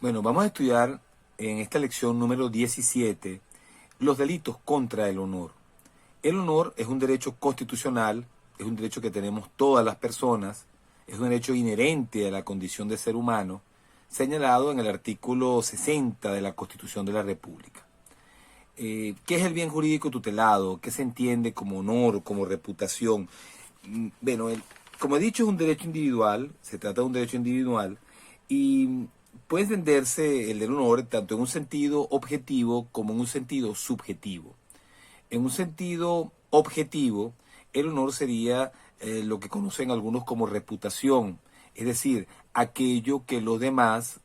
Bueno, vamos a estudiar en esta lección número 17 los delitos contra el honor. El honor es un derecho constitucional, es un derecho que tenemos todas las personas, es un derecho inherente a la condición de ser humano, señalado en el artículo 60 de la Constitución de la República. ¿Qué es el bien jurídico tutelado? ¿Qué se entiende como honor, como reputación? Bueno, como he dicho, es un derecho individual, se trata de un derecho individual, y puede entenderse el del honor tanto en un sentido objetivo como en un sentido subjetivo. En un sentido objetivo, el honor sería lo que conocen algunos como reputación, es decir, aquello que los demás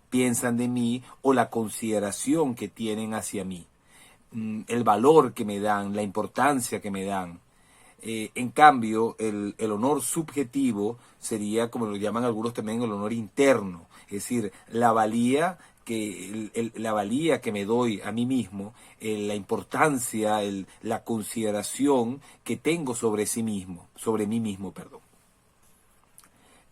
piensan de mí o la consideración que tienen hacia mí, el valor que me dan, la importancia que me dan. En cambio, el honor subjetivo sería, como lo llaman algunos también, el honor interno, es decir, la valía la valía que me doy a mí mismo, la importancia, la consideración que tengo sobre sí mismo, sobre mí mismo, perdón.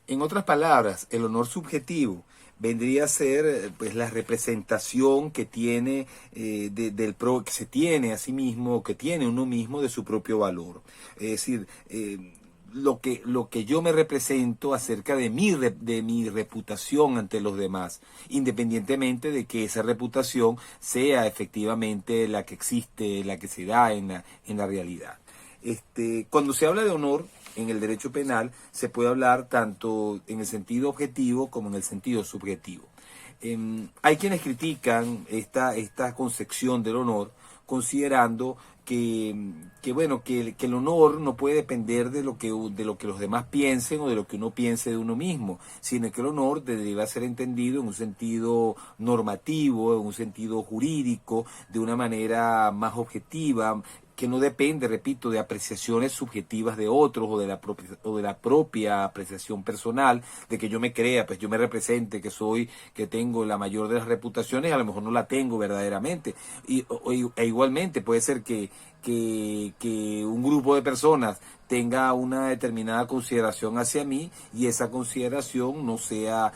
En otras palabras, el honor subjetivo vendría a ser pues la representación que tiene que se tiene a sí mismo, que tiene uno mismo de su propio valor. Es decir, lo que yo me represento acerca de mi reputación ante los demás, independientemente de que esa reputación sea efectivamente la que existe, la que se da en la realidad. Cuando se habla de honor en el derecho penal, se puede hablar tanto en el sentido objetivo como en el sentido subjetivo. Hay quienes critican esta concepción del honor, considerando que el honor no puede depender de lo que los demás piensen o de lo que uno piense de uno mismo, sino que el honor debe ser entendido en un sentido normativo, en un sentido jurídico, de una manera más objetiva, que no depende, repito, de apreciaciones subjetivas de otros o de la propia apreciación personal, de que yo me crea, pues yo me represente, que tengo la mayor de las reputaciones, a lo mejor no la tengo verdaderamente. E igualmente puede ser que un grupo de personas tenga una determinada consideración hacia mí y esa consideración no sea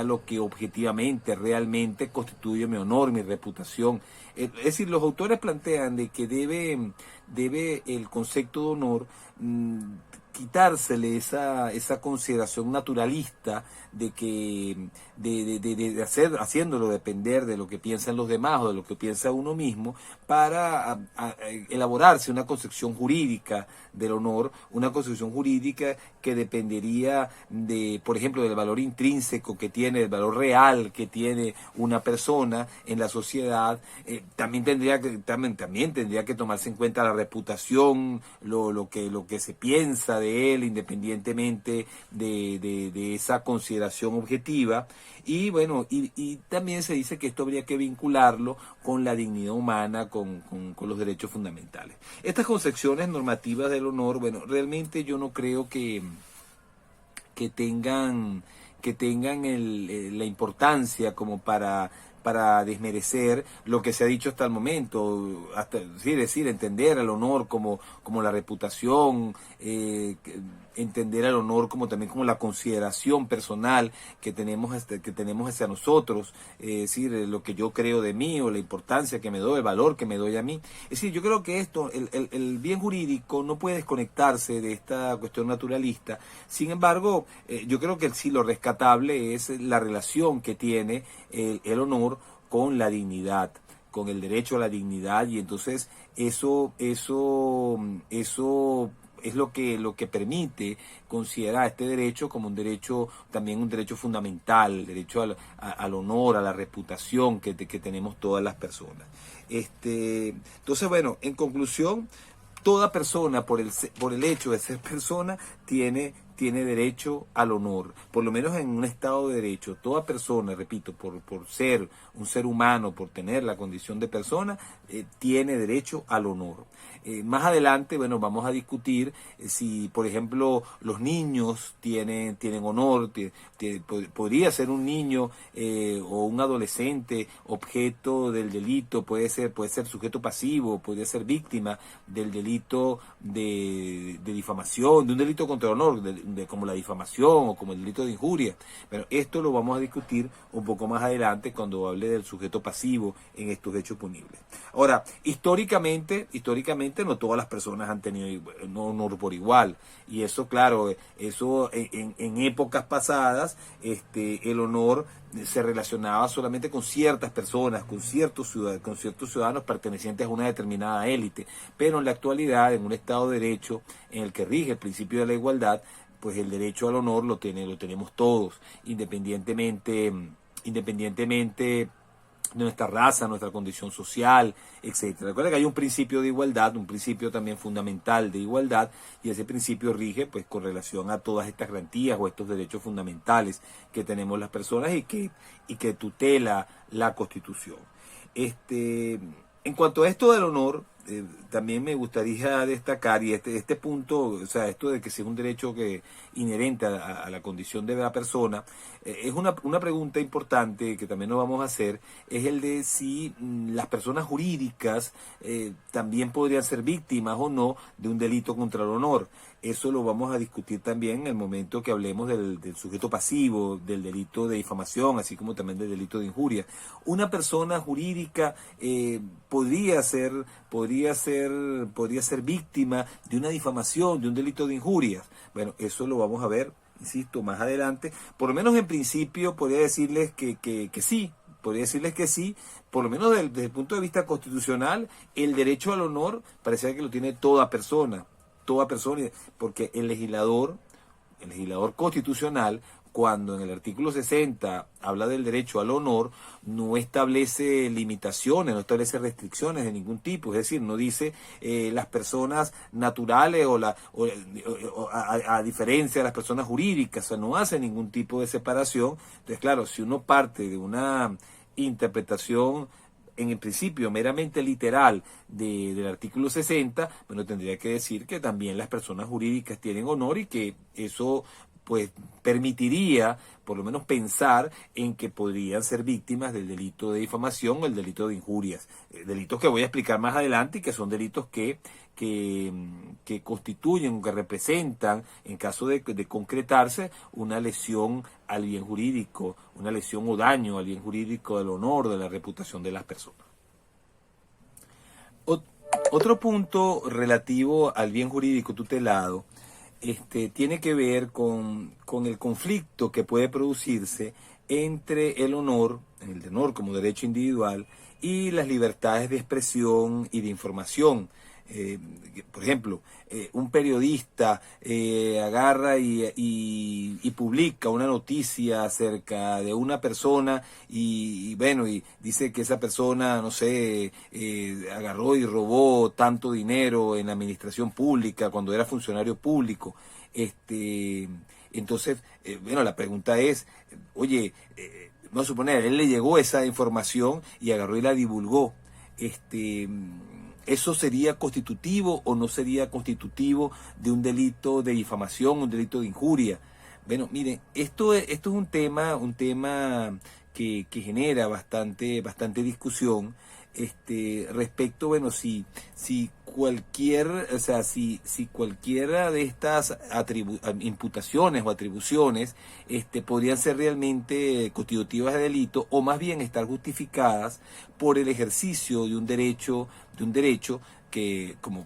lo que objetivamente, realmente constituye mi honor, mi reputación. Es decir, los autores plantean de que debe el concepto de honor quitársele esa consideración naturalista de haciéndolo depender de lo que piensan los demás o de lo que piensa uno mismo, para elaborarse una concepción jurídica del honor, una concepción jurídica que dependería por ejemplo, del valor intrínseco que tiene, del valor real que tiene una persona en la sociedad. También tendría que tomarse en cuenta la reputación, lo que se piensa de él, independientemente de esa consideración objetiva. Y bueno, y también se dice que esto habría que vincularlo con la dignidad humana, con los derechos fundamentales. Estas concepciones normativas del honor, bueno, realmente yo no creo que tengan la importancia como para desmerecer lo que se ha dicho hasta el momento, decir, entender al honor como la reputación, entender al honor también como la consideración personal que tenemos hacia nosotros, es decir, lo que yo creo de mí o la importancia que me doy, el valor que me doy a mí. Es decir, yo creo que el bien jurídico no puede desconectarse de esta cuestión naturalista. Sin embargo, yo creo que sí lo rescatable es la relación que tiene el honor con la dignidad, con el derecho a la dignidad, y entonces eso es lo que permite considerar este derecho como también un derecho fundamental, el derecho al honor, a la reputación que tenemos todas las personas. Entonces, bueno, en conclusión, toda persona, por el hecho de ser persona, tiene derecho al honor, por lo menos en un Estado de Derecho. Toda persona, repito, por ser un ser humano, por tener la condición de persona, tiene derecho al honor. Más adelante, bueno, vamos a discutir si, por ejemplo, los niños tienen honor. Podría ser un niño o un adolescente objeto del delito, puede ser sujeto pasivo, podría ser víctima del delito de difamación, de un delito contra el honor, como la difamación o como el delito de injuria. Pero esto lo vamos a discutir un poco más adelante cuando hable del sujeto pasivo en estos hechos punibles. Ahora, históricamente no todas las personas han tenido honor por igual. Y eso, claro, eso en épocas pasadas, el honor se relacionaba solamente con ciertas personas, con ciertos ciudadanos pertenecientes a una determinada élite. Pero en la actualidad, en un Estado de Derecho en el que rige el principio de la igualdad, pues el derecho al honor lo tenemos todos, independientemente de nuestra raza, nuestra condición social, etcétera. Recuerda que hay un principio de igualdad, un principio también fundamental de igualdad, y ese principio rige pues con relación a todas estas garantías o estos derechos fundamentales que tenemos las personas y que tutela la Constitución. En cuanto a esto del honor, también me gustaría destacar, y este punto, o sea, esto de que si es un derecho inherente a la condición de la persona, es una pregunta importante que también nos vamos a hacer, es el de si las personas jurídicas también podrían ser víctimas o no de un delito contra el honor. Eso lo vamos a discutir también en el momento que hablemos del sujeto pasivo, del delito de difamación, así como también del delito de injuria. Una persona jurídica podría ser víctima de una difamación, de un delito de injurias. Bueno, eso lo vamos a ver, insisto, más adelante. Por lo menos en principio podría decirles que sí. Podría decirles que sí, por lo menos desde el punto de vista constitucional, el derecho al honor parece que lo tiene toda persona, porque el legislador constitucional, cuando en el artículo 60 habla del derecho al honor, no establece limitaciones, no establece restricciones de ningún tipo, es decir, no dice las personas naturales a diferencia de las personas jurídicas, o sea, no hace ningún tipo de separación. Entonces, claro, si uno parte de una interpretación en el principio meramente literal del artículo 60, bueno, tendría que decir que también las personas jurídicas tienen honor y que eso pues permitiría por lo menos pensar en que podrían ser víctimas del delito de difamación o el delito de injurias, delitos que voy a explicar más adelante y que son delitos que constituyen, que representan, en caso de concretarse, una lesión al bien jurídico, una lesión o daño al bien jurídico del honor, de la reputación de las personas. Otro punto relativo al bien jurídico tutelado tiene que ver con el conflicto que puede producirse entre el honor como derecho individual y las libertades de expresión y de información. Por ejemplo, un periodista agarra y publica una noticia acerca de una persona y dice que esa persona, no sé, agarró y robó tanto dinero en la administración pública cuando era funcionario público. Entonces, la pregunta es, oye, vamos a suponer, él le llegó esa información y agarró y la divulgó. ¿Eso sería constitutivo o no sería constitutivo de un delito de difamación, un delito de injuria? Bueno, miren, esto es un tema que genera bastante discusión respecto, si cualquiera de estas imputaciones o atribuciones podrían ser realmente constitutivas de delito o más bien estar justificadas por el ejercicio de un derecho que como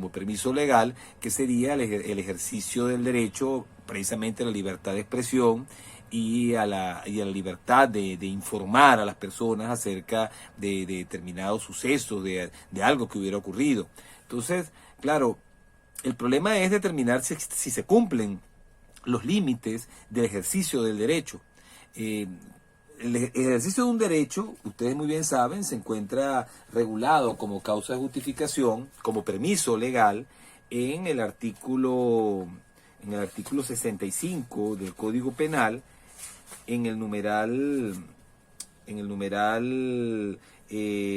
permiso legal, que sería el ejercicio del derecho precisamente a la libertad de expresión y a la libertad de informar a las personas acerca de determinados sucesos, de algo que hubiera ocurrido. Entonces, claro, el problema es determinar si se cumplen los límites del ejercicio del derecho. El ejercicio de un derecho, ustedes muy bien saben, se encuentra regulado como causa de justificación, como permiso legal, en el artículo 65 del Código Penal, en el numeral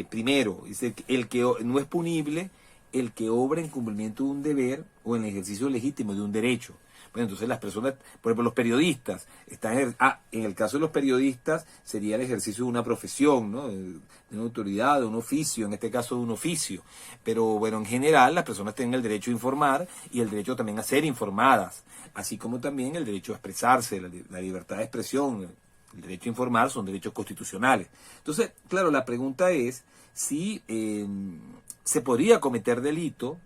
primero. Dice que no es punible el que obra en cumplimiento de un deber o en el ejercicio legítimo de un derecho. Bueno, entonces las personas, por ejemplo, los periodistas, en el caso de los periodistas sería el ejercicio de una profesión, ¿no? De una autoridad, de un oficio, en este caso de un oficio. Pero bueno, en general las personas tienen el derecho a informar y el derecho también a ser informadas, así como también el derecho a expresarse, la libertad de expresión, el derecho a informar son derechos constitucionales. Entonces, claro, la pregunta es si se podría cometer delito,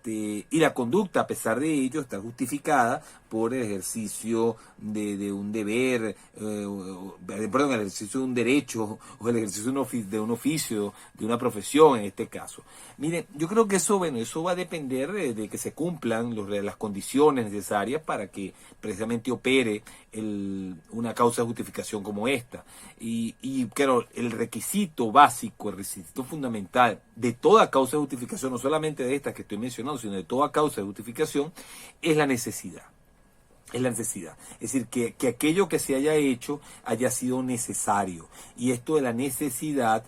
y la conducta, a pesar de ello, está justificada por el ejercicio de un deber, perdón, el ejercicio de un derecho o el ejercicio de un oficio, de una profesión en este caso. Mire, yo creo que eso, bueno, eso va a depender de que se cumplan las condiciones necesarias para que precisamente opere una causa de justificación como esta. Y claro, el requisito básico, el requisito fundamental de toda causa de justificación, no solamente de estas que estoy mencionando, sino de toda causa de justificación, es la necesidad. Es la necesidad. Es decir, que aquello que se haya hecho haya sido necesario. Y esto de la necesidad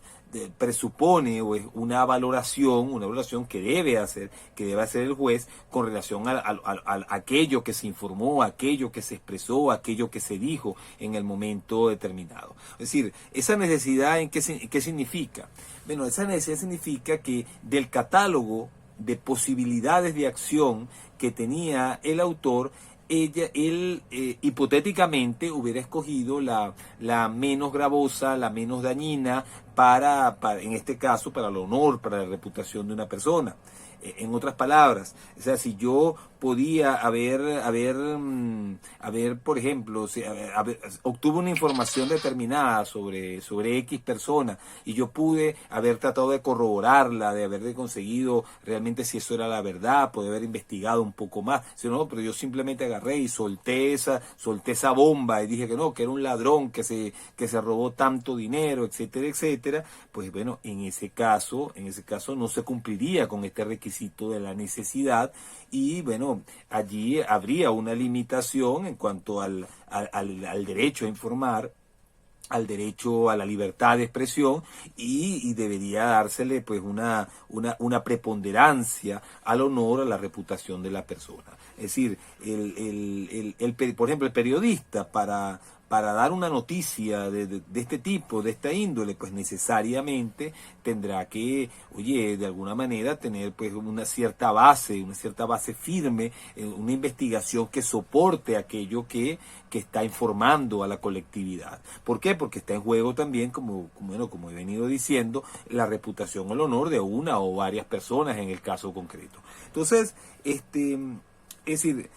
presupone o es una valoración que debe hacer el juez con relación a aquello que se informó, aquello que se expresó, aquello que se dijo en el momento determinado. Es decir, esa necesidad, ¿qué significa? Bueno, esa necesidad significa que del catálogo de posibilidades de acción que tenía el autor, él hipotéticamente hubiera escogido la menos gravosa, la menos dañina en este caso, para el honor, para la reputación de una persona. En otras palabras, o sea, si yo podía por ejemplo, obtuve una información determinada sobre X persona y yo pude haber tratado de corroborarla, de haber conseguido realmente si eso era la verdad, poder haber investigado un poco más, si no, pero yo simplemente agarré y solté esa bomba y dije que no, que era un ladrón que se robó tanto dinero, etcétera, etcétera. Pues bueno, en ese caso no se cumpliría con este requisito de la necesidad y bueno, allí habría una limitación en cuanto al derecho a informar, al derecho a la libertad de expresión y debería dársele pues una preponderancia al honor, a la reputación de la persona. Es decir, por ejemplo, el periodista para dar una noticia de este tipo, de esta índole, pues necesariamente tendrá que, de alguna manera tener pues una cierta base firme, una investigación que soporte aquello que está informando a la colectividad. ¿Por qué? Porque está en juego también, como he venido diciendo, la reputación o el honor de una o varias personas en el caso concreto. Entonces, es decir,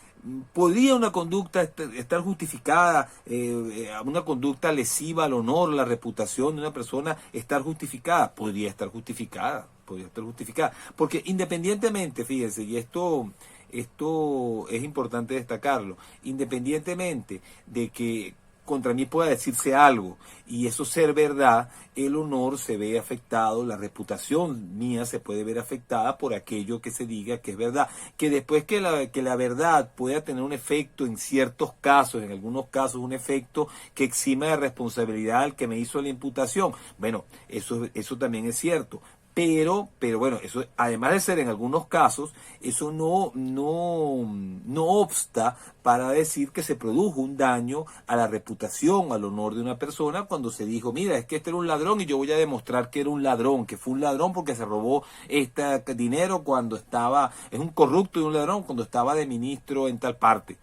¿podría una conducta estar justificada, una conducta lesiva al honor, la reputación de una persona estar justificada? Podría estar justificada, porque independientemente, fíjense, y esto es importante destacarlo, independientemente de que contra mí pueda decirse algo y eso ser verdad, el honor se ve afectado, la reputación mía se puede ver afectada por aquello que se diga que es verdad. Que después que la verdad pueda tener un efecto en ciertos casos, en algunos casos un efecto que exima de responsabilidad al que me hizo la imputación. Bueno, eso también es cierto. Pero bueno, eso además de ser en algunos casos, eso no obsta para decir que se produjo un daño a la reputación, al honor de una persona cuando se dijo, mira, es que este era un ladrón y yo voy a demostrar que era un ladrón, que fue un ladrón porque se robó este dinero es un corrupto y un ladrón cuando estaba de ministro en tal parte.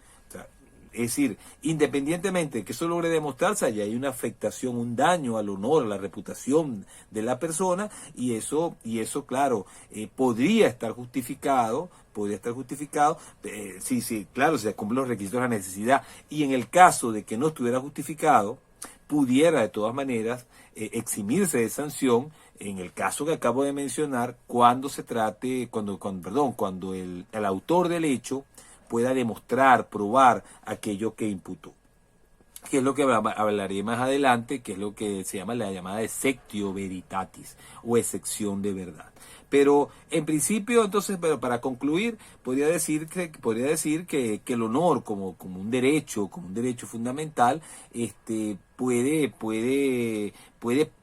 Es decir, independientemente de que eso logre demostrarse, allá hay una afectación, un daño al honor, a la reputación de la persona, y eso claro, podría estar justificado, sí, claro, se cumplen los requisitos de la necesidad, y en el caso de que no estuviera justificado, pudiera de todas maneras eximirse de sanción, en el caso que acabo de mencionar, cuando el autor del hecho pueda demostrar, probar aquello que imputó. Que es lo que hablaré más adelante, que es lo que se llama la llamada exceptio veritatis o excepción de verdad. Pero en principio, entonces, pero para concluir, podría decir que el honor como un derecho fundamental, puede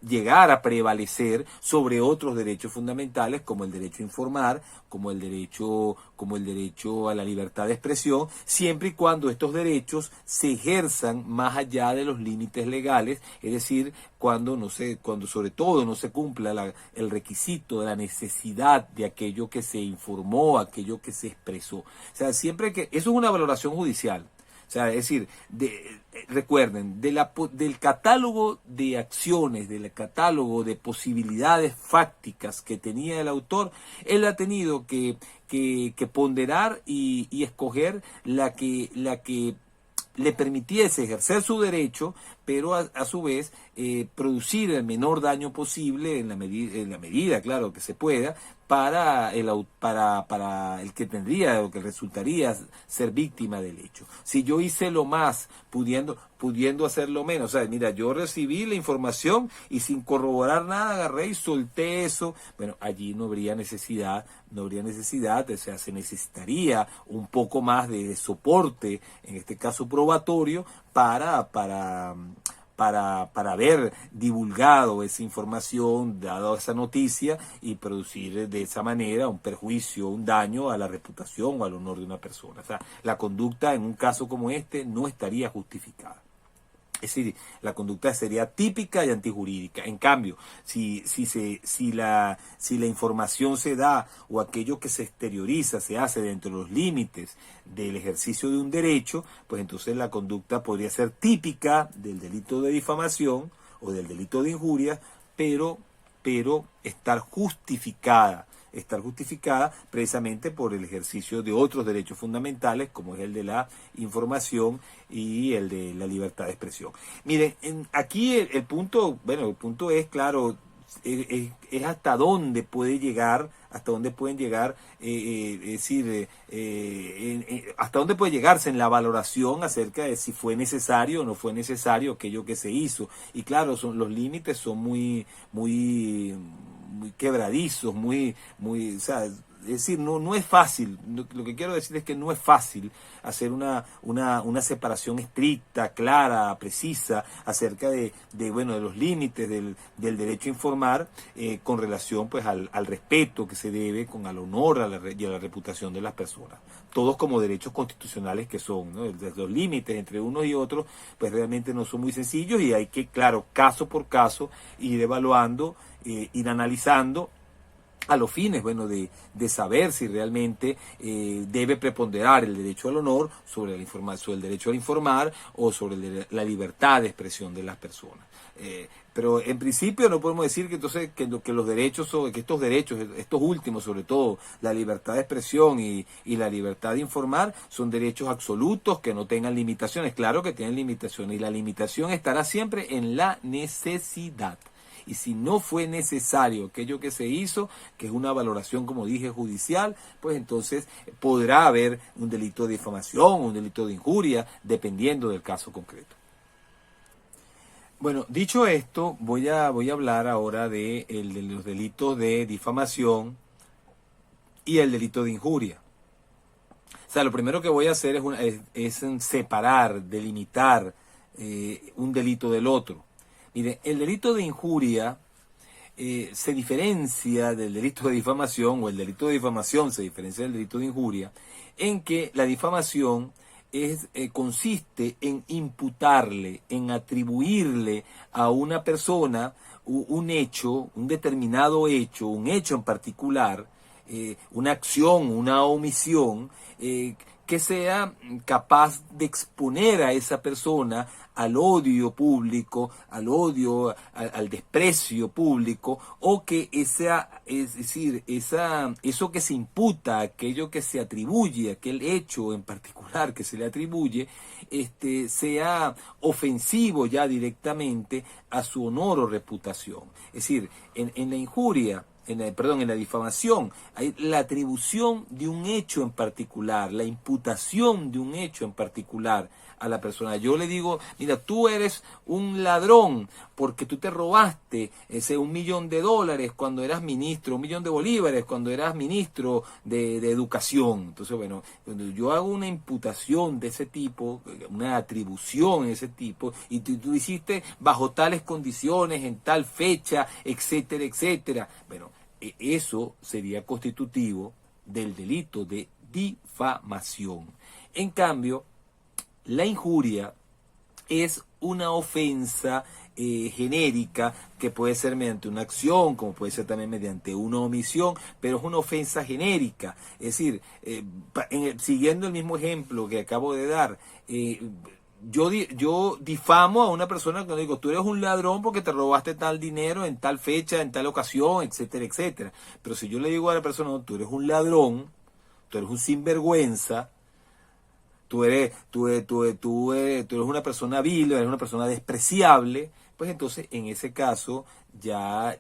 llegar a prevalecer sobre otros derechos fundamentales como el derecho a informar, como el derecho a la libertad de expresión, siempre y cuando estos derechos se ejerzan más allá de los límites legales, es decir, cuando sobre todo no se cumpla el requisito de la necesidad de aquello que se informó, aquello que se expresó. O sea, siempre que eso es una valoración judicial. O sea, es decir, recuerden, del catálogo de acciones, del catálogo de posibilidades fácticas que tenía el autor, él ha tenido que ponderar y escoger la que le permitiese ejercer su derecho, pero a su vez producir el menor daño posible en la medida, claro, que se pueda, para el que tendría o que resultaría ser víctima del hecho. Si yo hice lo más pudiendo hacerlo menos, o sea, mira, yo recibí la información y sin corroborar nada agarré y solté eso, bueno, allí no habría necesidad, o sea, se necesitaría un poco más de soporte, en este caso probatorio, para haber divulgado esa información, dado esa noticia y producir de esa manera un perjuicio, un daño a la reputación o al honor de una persona. O sea, la conducta en un caso como este no estaría justificada. Es decir, la conducta sería típica y antijurídica. En cambio, si la información se da o aquello que se exterioriza se hace dentro de los límites del ejercicio de un derecho, pues entonces la conducta podría ser típica del delito de difamación o del delito de injuria, pero estar justificada precisamente por el ejercicio de otros derechos fundamentales, como es el de la información y el de la libertad de expresión. Miren, aquí el punto es, claro, es hasta dónde pueden llegar, hasta dónde puede llegarse en la valoración acerca de si fue necesario o no fue necesario aquello que se hizo. Y claro, los límites son muy quebradizos, o sea, es decir, no es fácil. Lo que quiero decir es que no es fácil hacer una separación estricta, clara, precisa acerca de los límites del derecho a informar, con relación pues al respeto que se debe al honor y a la reputación de las personas. Todos como derechos constitucionales que son, ¿no? Los límites entre unos y otros pues realmente no son muy sencillos y hay que, claro, caso por caso ir evaluando, ir analizando a los fines, de saber si realmente debe preponderar el derecho al honor sobre el derecho a informar o sobre la libertad de expresión de las personas. Pero en principio no podemos decir que entonces que los derechos, que estos derechos, estos últimos sobre todo, la libertad de expresión y la libertad de informar, son derechos absolutos que no tengan limitaciones. Claro que tienen limitaciones y la limitación estará siempre en la necesidad. Y si no fue necesario aquello que se hizo, que es una valoración, como dije, judicial, pues entonces podrá haber un delito de difamación, un delito de injuria, dependiendo del caso concreto. Bueno, dicho esto, voy a hablar ahora de los delitos de difamación y el delito de injuria. O sea, lo primero que voy a hacer es separar, delimitar un delito del otro. Mire, el delito de injuria se diferencia del delito de difamación, o el delito de difamación se diferencia del delito de injuria, en que la difamación consiste en imputarle, en atribuirle a una persona un hecho, un determinado hecho, un hecho en particular, una acción, una omisión, que sea capaz de exponer a esa persona al odio público, al desprecio público, o que eso que se imputa, aquello que se atribuye, aquel hecho en particular que se le atribuye, sea ofensivo ya directamente a su honor o reputación. Es decir, en la injuria, en la difamación, hay la atribución de un hecho en particular, la imputación de un hecho en particular a la persona. Yo le digo, mira, tú eres un ladrón porque tú te robaste ese $1.000.000 cuando eras ministro, $1.000.000 cuando eras ministro de educación. Entonces, bueno, cuando yo hago una imputación de ese tipo, una atribución de ese tipo, y tú hiciste bajo tales condiciones, en tal fecha, etcétera, etcétera. Bueno, eso sería constitutivo del delito de difamación. En cambio, la injuria es una ofensa genérica que puede ser mediante una acción, como puede ser también mediante una omisión, pero es una ofensa genérica. Es decir, siguiendo el mismo ejemplo que acabo de dar, yo difamo a una persona cuando digo, tú eres un ladrón porque te robaste tal dinero en tal fecha, en tal ocasión, etcétera, etcétera. Pero si yo le digo a la persona, no, tú eres un ladrón, tú eres un sinvergüenza, tú eres una persona vil, eres una persona despreciable, pues entonces en ese caso ya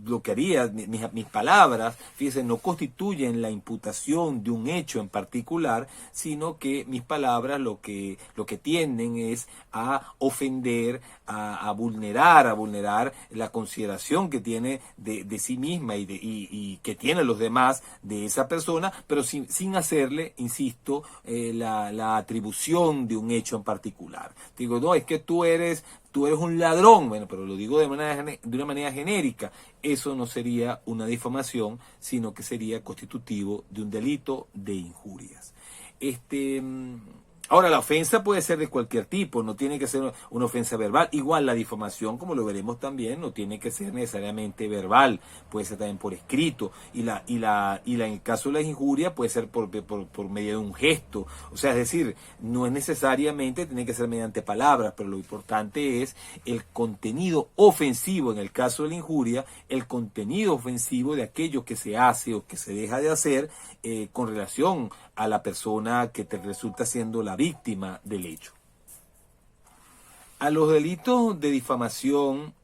lo que haría, mis palabras, fíjense, no constituyen la imputación de un hecho en particular, sino que mis palabras lo que tienden es a ofender, a vulnerar la consideración que tiene de sí misma y que tienen los demás de esa persona, pero sin hacerle, insisto, la atribución de un hecho en particular. Digo, no, es que tú eres un ladrón, bueno, pero lo digo de una manera genérica. Eso no sería una difamación, sino que sería constitutivo de un delito de injurias. Ahora, la ofensa puede ser de cualquier tipo, no tiene que ser una ofensa verbal. Igual la difamación, como lo veremos también, no tiene que ser necesariamente verbal, puede ser también por escrito. Y en el caso de la injuria puede ser por medio de un gesto. O sea, es decir, no es necesariamente, tiene que ser mediante palabras, pero lo importante es el contenido ofensivo, en el caso de la injuria, el contenido ofensivo de aquello que se hace o que se deja de hacer con relación a la persona que te resulta siendo la víctima del hecho. A los delitos de difamación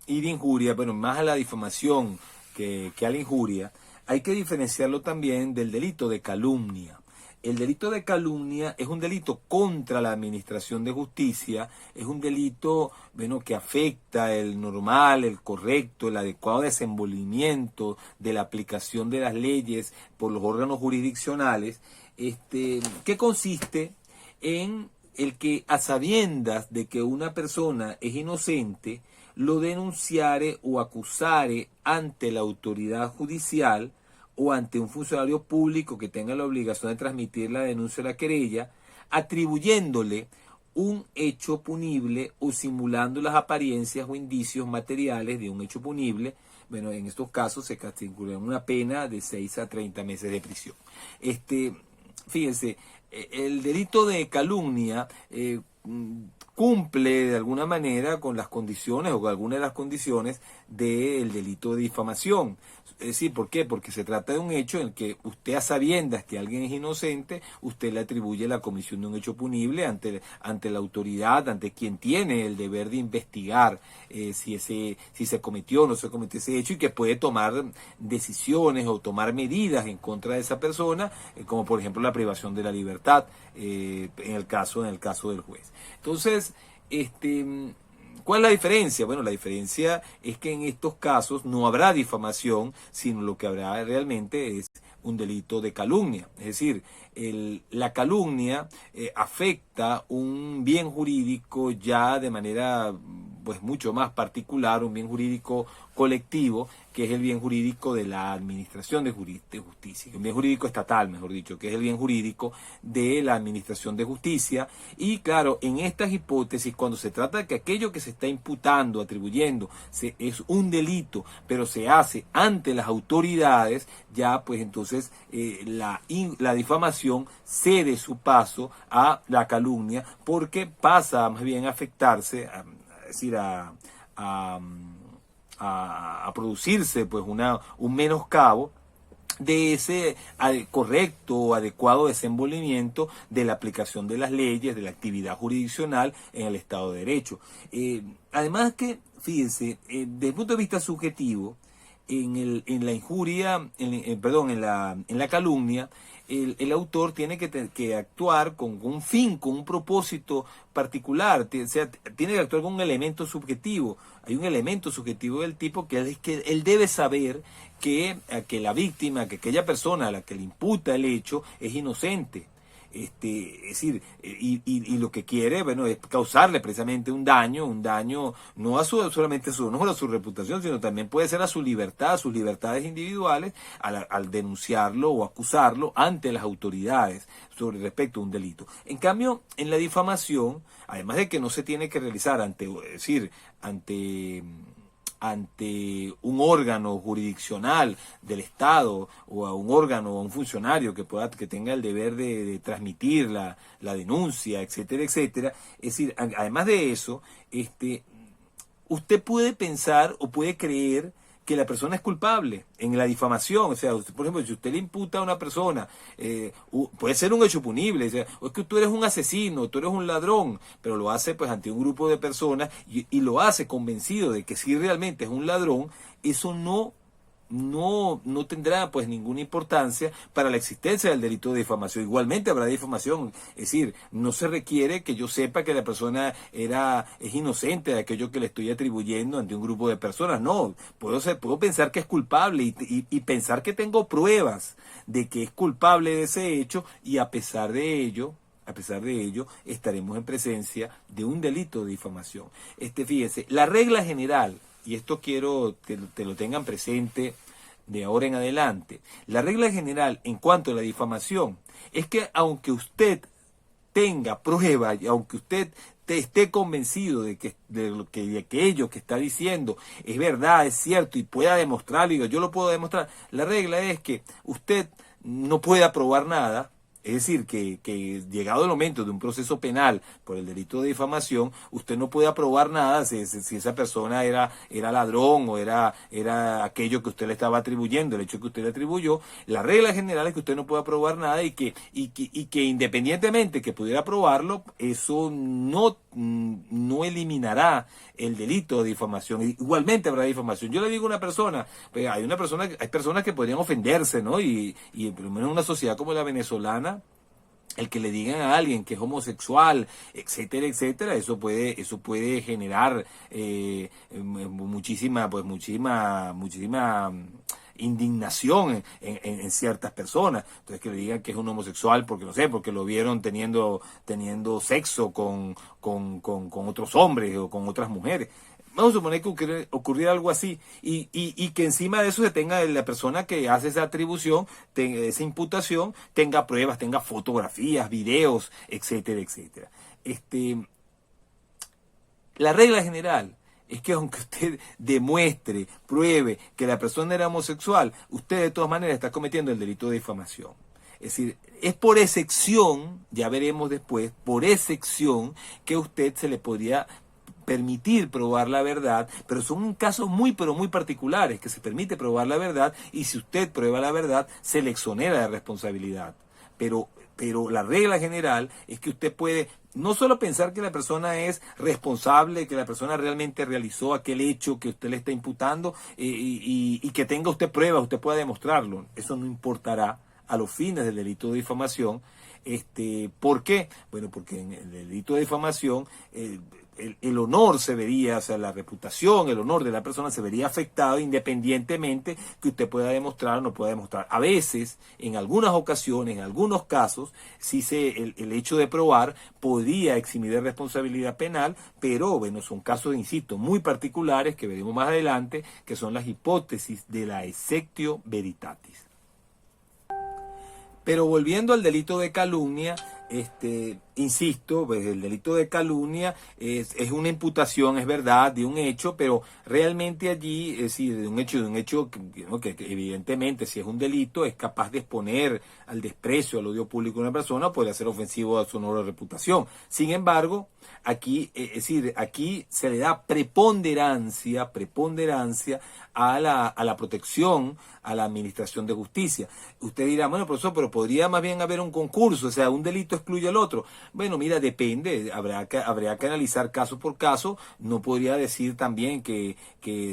y de injuria, bueno, más a la difamación que a la injuria, hay que diferenciarlo también del delito de calumnia. El delito de calumnia es un delito contra la administración de justicia, es un delito, bueno, que afecta el normal, el correcto, el adecuado desenvolvimiento de la aplicación de las leyes por los órganos jurisdiccionales, que consiste en el que, a sabiendas de que una persona es inocente, lo denunciare o acusare ante la autoridad judicial o ante un funcionario público que tenga la obligación de transmitir la denuncia o la querella, atribuyéndole un hecho punible o simulando las apariencias o indicios materiales de un hecho punible. Bueno, en estos casos se castiga una pena de 6 a 30 meses de prisión. Fíjense, el delito de calumnia cumple de alguna manera con las condiciones o con algunas de las condiciones del delito de difamación. Es decir, ¿por qué? Porque se trata de un hecho en el que usted, a sabiendas que alguien es inocente, usted le atribuye la comisión de un hecho punible ante la autoridad, ante quien tiene el deber de investigar si se cometió o no se cometió ese hecho, y que puede tomar decisiones o tomar medidas en contra de esa persona, como por ejemplo la privación de la libertad en el caso del juez. Entonces, ¿cuál es la diferencia? Bueno, la diferencia es que en estos casos no habrá difamación, sino lo que habrá realmente es un delito de calumnia. Es decir, la calumnia afecta un bien jurídico ya de manera pues mucho más particular, un bien jurídico colectivo, que es el bien jurídico de la administración de justicia, un bien jurídico estatal, mejor dicho, que es el bien jurídico de la administración de justicia. Y claro, en estas hipótesis, cuando se trata de que aquello que se está imputando, atribuyendo, es un delito, pero se hace ante las autoridades, ya pues entonces la difamación cede su paso a la calumnia, porque pasa más bien a afectarse, es decir, a producirse pues un menoscabo de ese correcto o adecuado desenvolvimiento de la aplicación de las leyes, de la actividad jurisdiccional en el Estado de Derecho. Además que, fíjense, desde el punto de vista subjetivo, en la injuria, perdón, en la calumnia, el autor tiene que actuar con un fin, con un propósito particular, o sea, tiene que actuar con un elemento subjetivo. Hay un elemento subjetivo del tipo que es que él debe saber que la víctima, que aquella persona a la que le imputa el hecho es inocente. Es decir, y lo que quiere, bueno, es causarle precisamente un daño no a solamente a su honor, a su reputación, sino también puede ser a su libertad, a sus libertades individuales, al denunciarlo o acusarlo ante las autoridades sobre respecto a un delito. En cambio, en la difamación, además de que no se tiene que realizar ante un órgano jurisdiccional del Estado o a un órgano o a un funcionario que tenga el deber de transmitir la denuncia, etcétera, etcétera. Es decir, además de eso, usted puede pensar o puede creer que la persona es culpable en la difamación. O sea, usted, por ejemplo, si usted le imputa a una persona, puede ser un hecho punible, o sea, es que tú eres un asesino, tú eres un ladrón, pero lo hace pues ante un grupo de personas y lo hace convencido de que si realmente es un ladrón, eso no tendrá pues ninguna importancia para la existencia del delito de difamación. Igualmente habrá difamación, es decir, no se requiere que yo sepa que la persona es inocente de aquello que le estoy atribuyendo ante un grupo de personas. No, puedo pensar que es culpable y pensar que tengo pruebas de que es culpable de ese hecho, y a pesar de ello, estaremos en presencia de un delito de difamación. Fíjese, la regla general, y esto quiero que te lo tengan presente de ahora en adelante, la regla general en cuanto a la difamación es que aunque usted tenga prueba y aunque usted esté convencido de que aquello que está diciendo es verdad, es cierto y pueda demostrarlo, y yo lo puedo demostrar, la regla es que usted no pueda probar nada. Es decir, que llegado el momento de un proceso penal por el delito de difamación, usted no puede probar nada si esa persona era ladrón o era aquello que usted le estaba atribuyendo, el hecho que usted le atribuyó. La regla general es que usted no puede probar nada y que independientemente que pudiera probarlo, eso no eliminará el delito de difamación. Igualmente habrá difamación. Yo le digo a una persona, hay personas que podrían ofenderse, ¿no? Y por lo menos en una sociedad como la venezolana, el que le digan a alguien que es homosexual, etcétera, etcétera, eso puede generar muchísima indignación en ciertas personas. Entonces, que le digan que es un homosexual porque no sé, porque lo vieron teniendo sexo con otros hombres o con otras mujeres. Vamos a suponer que ocurriera algo así y que encima de eso se tenga la persona que hace esa atribución, esa imputación, tenga pruebas, tenga fotografías, videos, etcétera, etcétera. La regla general es que aunque usted demuestre, pruebe que la persona era homosexual, usted de todas maneras está cometiendo el delito de difamación. Es decir, es por excepción, ya veremos después, por excepción que a usted se le podría permitir probar la verdad, pero son casos muy particulares que se permite probar la verdad, y si usted prueba la verdad se le exonera de responsabilidad. Pero la regla general es que usted puede no solo pensar que la persona es responsable, que la persona realmente realizó aquel hecho que usted le está imputando, y que tenga usted pruebas, usted pueda demostrarlo. Eso no importará a los fines del delito de difamación. ¿Por qué? Bueno, porque en el delito de difamación el honor se vería, o sea, la reputación, el honor de la persona se vería afectado independientemente que usted pueda demostrar o no pueda demostrar. A veces, en algunas ocasiones, en algunos casos, sí el hecho de probar podría eximir de responsabilidad penal, pero bueno, son casos, insisto, muy particulares que veremos más adelante, que son las hipótesis de la exceptio veritatis. Pero volviendo al delito de calumnia, insisto, pues el delito de calumnia es una imputación, es verdad, de un hecho, pero realmente allí, es decir, de un hecho que evidentemente, si es un delito, es capaz de exponer al desprecio, al odio público de una persona, puede ser ofensivo a su honor o reputación. Sin embargo, aquí, aquí se le da preponderancia a la protección, a la administración de justicia. Usted dirá, bueno, profesor, pero podría más bien haber un concurso, o sea, un delito excluye al otro. Bueno, mira, depende, habría que analizar caso por caso. No podría decir también que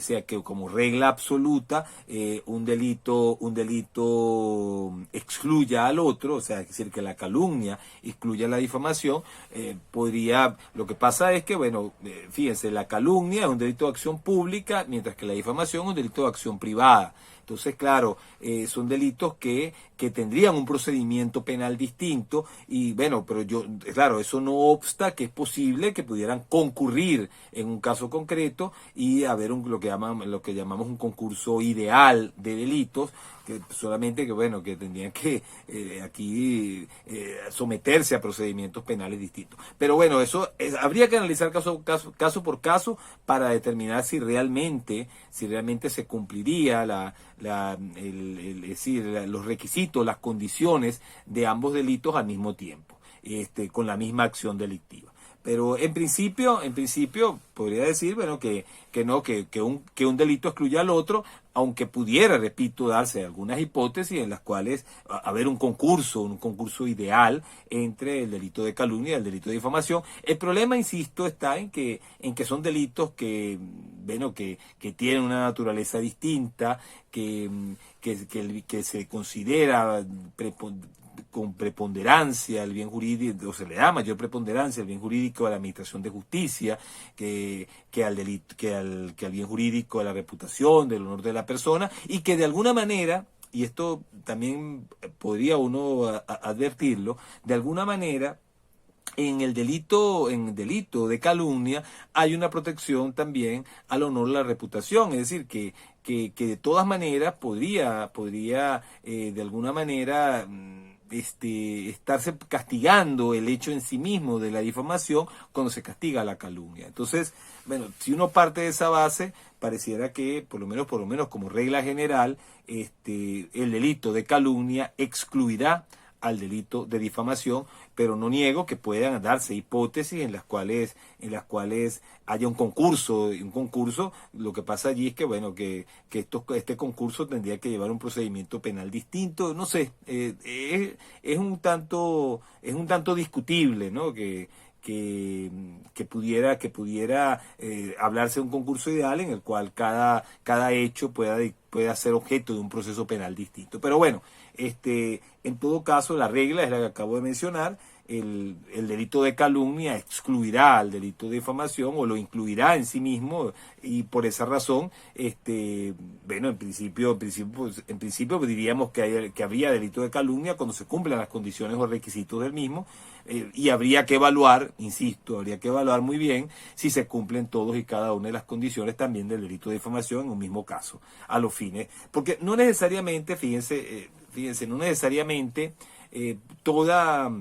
sea que como regla absoluta un delito excluya al otro, o sea, es decir, que la calumnia excluya la difamación. Lo que pasa es que, bueno, fíjense, la calumnia es un delito de acción pública, mientras que la difamación es un delito de acción privada. Entonces, claro, son delitos que tendrían un procedimiento penal distinto y bueno, pero claro, eso no obsta que es posible que pudieran concurrir en un caso concreto y haber lo que llamamos un concurso ideal de delitos, que solamente que bueno, que tendrían que aquí someterse a procedimientos penales distintos. Pero bueno, habría que analizar caso por caso para determinar si realmente se cumpliría es decir, los requisitos, las condiciones de ambos delitos al mismo tiempo, con la misma acción delictiva. Pero en principio podría decir, bueno, que un delito excluya al otro, aunque pudiera, repito, darse algunas hipótesis en las cuales haber un concurso ideal entre el delito de calumnia y el delito de difamación. El problema, insisto, está en que son delitos bueno, que tienen una naturaleza distinta, que se considera con preponderancia el bien jurídico, o se le da mayor preponderancia al bien jurídico a la administración de justicia que al delito, que al bien jurídico, a la reputación, del honor de la persona, y que de alguna manera, y esto también podría uno advertirlo, de alguna manera en el delito de calumnia hay una protección también al honor de la reputación, es decir, que de todas maneras podría de alguna manera estarse castigando el hecho en sí mismo de la difamación cuando se castiga la calumnia. Entonces, bueno, si uno parte de esa base, pareciera que por lo menos como regla general, el delito de calumnia excluirá al delito de difamación, pero no niego que puedan darse hipótesis en las cuales haya un concurso. Lo que pasa allí es que bueno, que este concurso tendría que llevar un procedimiento penal distinto. No sé, es un tanto discutible, ¿no? Que pudiera hablarse de un concurso ideal en el cual cada hecho pueda ser objeto de un proceso penal distinto. Pero bueno, en todo caso, la regla es la que acabo de mencionar. El delito de calumnia excluirá al delito de difamación o lo incluirá en sí mismo, y por esa razón, bueno, en principio diríamos que habría delito de calumnia cuando se cumplan las condiciones o requisitos del mismo, y habría que evaluar, insisto, muy bien si se cumplen todos y cada una de las condiciones también del delito de difamación en un mismo caso, a los fines, porque no necesariamente, fíjense, no necesariamente toda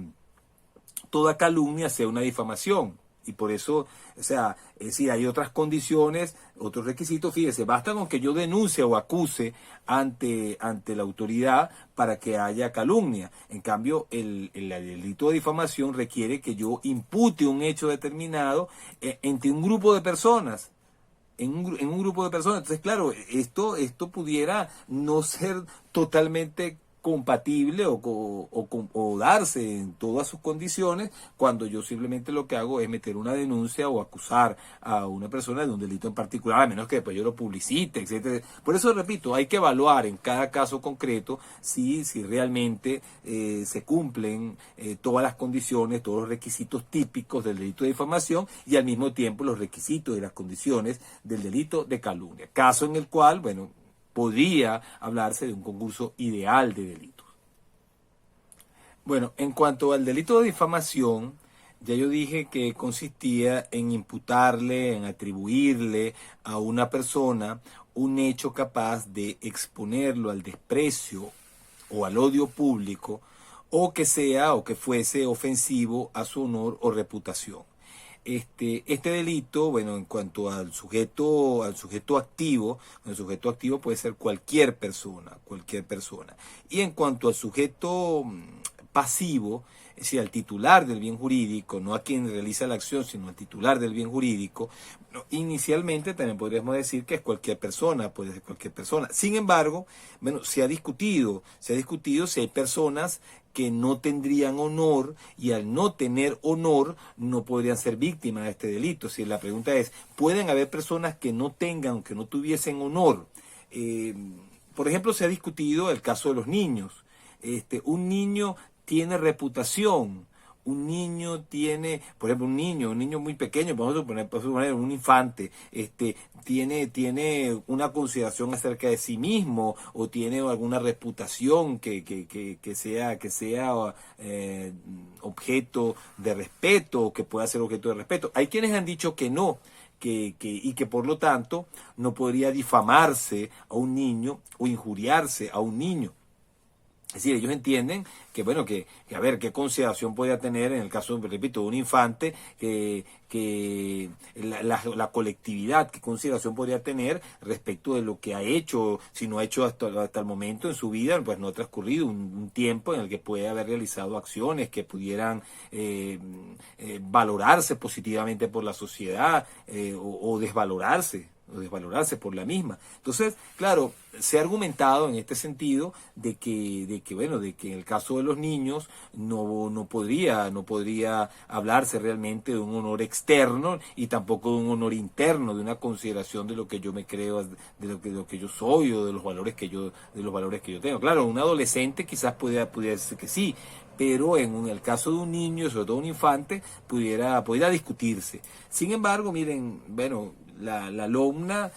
calumnia sea una difamación. Y por eso, o sea, si hay otras condiciones, otros requisitos, fíjese, basta con que yo denuncie o acuse ante la autoridad para que haya calumnia. En cambio, el delito de difamación requiere que yo impute un hecho determinado entre un grupo de personas. En un grupo de personas. Entonces, claro, esto pudiera no ser totalmente compatible o darse en todas sus condiciones cuando yo simplemente lo que hago es meter una denuncia o acusar a una persona de un delito en particular, a menos que después yo lo publicite, etcétera. Por eso, repito, hay que evaluar en cada caso concreto si realmente se cumplen todas las condiciones, todos los requisitos típicos del delito de difamación y al mismo tiempo los requisitos y las condiciones del delito de calumnia. Caso en el cual, bueno, podría hablarse de un concurso ideal de delitos. Bueno, en cuanto al delito de difamación, ya yo dije que consistía en imputarle, en atribuirle a una persona un hecho capaz de exponerlo al desprecio o al odio público, o que fuese ofensivo a su honor o reputación. Este delito, bueno, en cuanto al sujeto activo, el sujeto activo puede ser cualquier persona. Y en cuanto al sujeto pasivo, es decir, al titular del bien jurídico, no a quien realiza la acción, sino al titular del bien jurídico, inicialmente también podríamos decir que es cualquier persona, puede ser cualquier persona. Sin embargo, bueno, se ha discutido si hay personas que no tendrían honor y al no tener honor no podrían ser víctimas de este delito. Si la pregunta es, ¿pueden haber personas que no tengan, que no tuviesen honor? Por ejemplo, se ha discutido el caso de los niños. Un niño tiene reputación. Un niño tiene, por ejemplo, un niño muy pequeño, podemos suponer un infante, tiene una consideración acerca de sí mismo o tiene alguna reputación que sea objeto de respeto o que pueda ser objeto de respeto. Hay quienes han dicho que no, y que por lo tanto no podría difamarse a un niño o injuriarse a un niño. Es decir, ellos entienden que, bueno, a ver, qué consideración podría tener en el caso, repito, de un infante, que la colectividad, qué consideración podría tener respecto de lo que ha hecho, si no ha hecho hasta el momento en su vida, pues no ha transcurrido un tiempo en el que puede haber realizado acciones que pudieran valorarse positivamente por la sociedad o desvalorarse por la misma. Entonces, claro, se ha argumentado en este sentido de que en el caso de los niños no podría hablarse realmente de un honor externo y tampoco de un honor interno, de una consideración de lo que yo me creo, de lo que yo soy o de los valores que yo tengo. Claro, un adolescente quizás pudiera decir que sí, pero en el caso de un niño, sobre todo un infante, pudiera discutirse. Sin embargo, miren, bueno, la LOMNA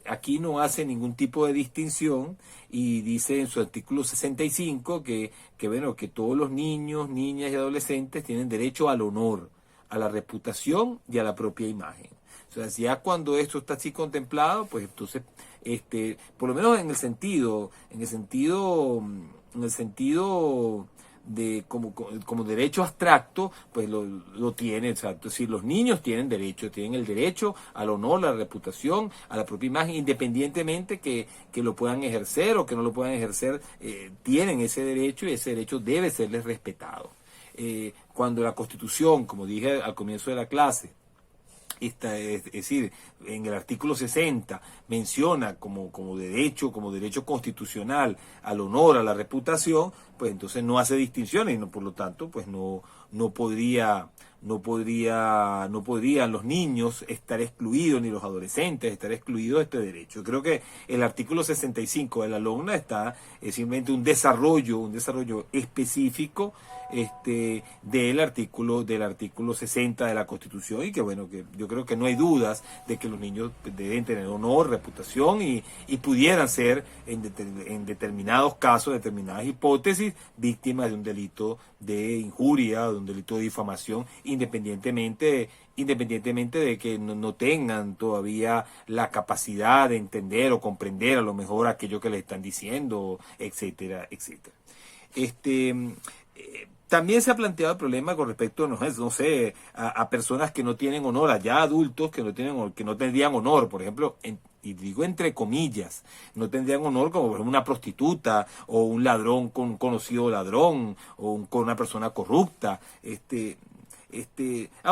aquí no hace ningún tipo de distinción y dice en su artículo 65 que todos los niños, niñas y adolescentes tienen derecho al honor, a la reputación y a la propia imagen. O sea, ya cuando esto está así contemplado, pues entonces, por lo menos en el sentido de como derecho abstracto, pues lo tiene, exacto. Es decir, los niños tienen el derecho al honor, a la reputación, a la propia imagen, independientemente que lo puedan ejercer o que no lo puedan ejercer, tienen ese derecho y ese derecho debe serles respetado. Cuando la Constitución, como dije al comienzo de la clase, es decir, en el artículo 60 menciona como derecho constitucional al honor, a la reputación, pues entonces no hace distinciones y por lo tanto pues no podrían los niños estar excluidos ni los adolescentes estar excluidos de este derecho. Yo creo que el artículo 65 de la LOMNA está simplemente un desarrollo específico del artículo 60 de la Constitución y que bueno, que yo creo que no hay dudas de que los niños deben tener honor, reputación y pudieran ser en determinados casos, determinadas hipótesis, víctimas de un delito de injuria, de un delito de difamación, independientemente de que no tengan todavía la capacidad de entender o comprender a lo mejor aquello que le están diciendo, etcétera, etcétera. También se ha planteado el problema con respecto, no sé, a personas que no tienen honor, a ya adultos que no tendrían honor, por ejemplo, y digo entre comillas, no tendrían honor como por ejemplo una prostituta o un ladrón con un conocido ladrón o con una persona corrupta,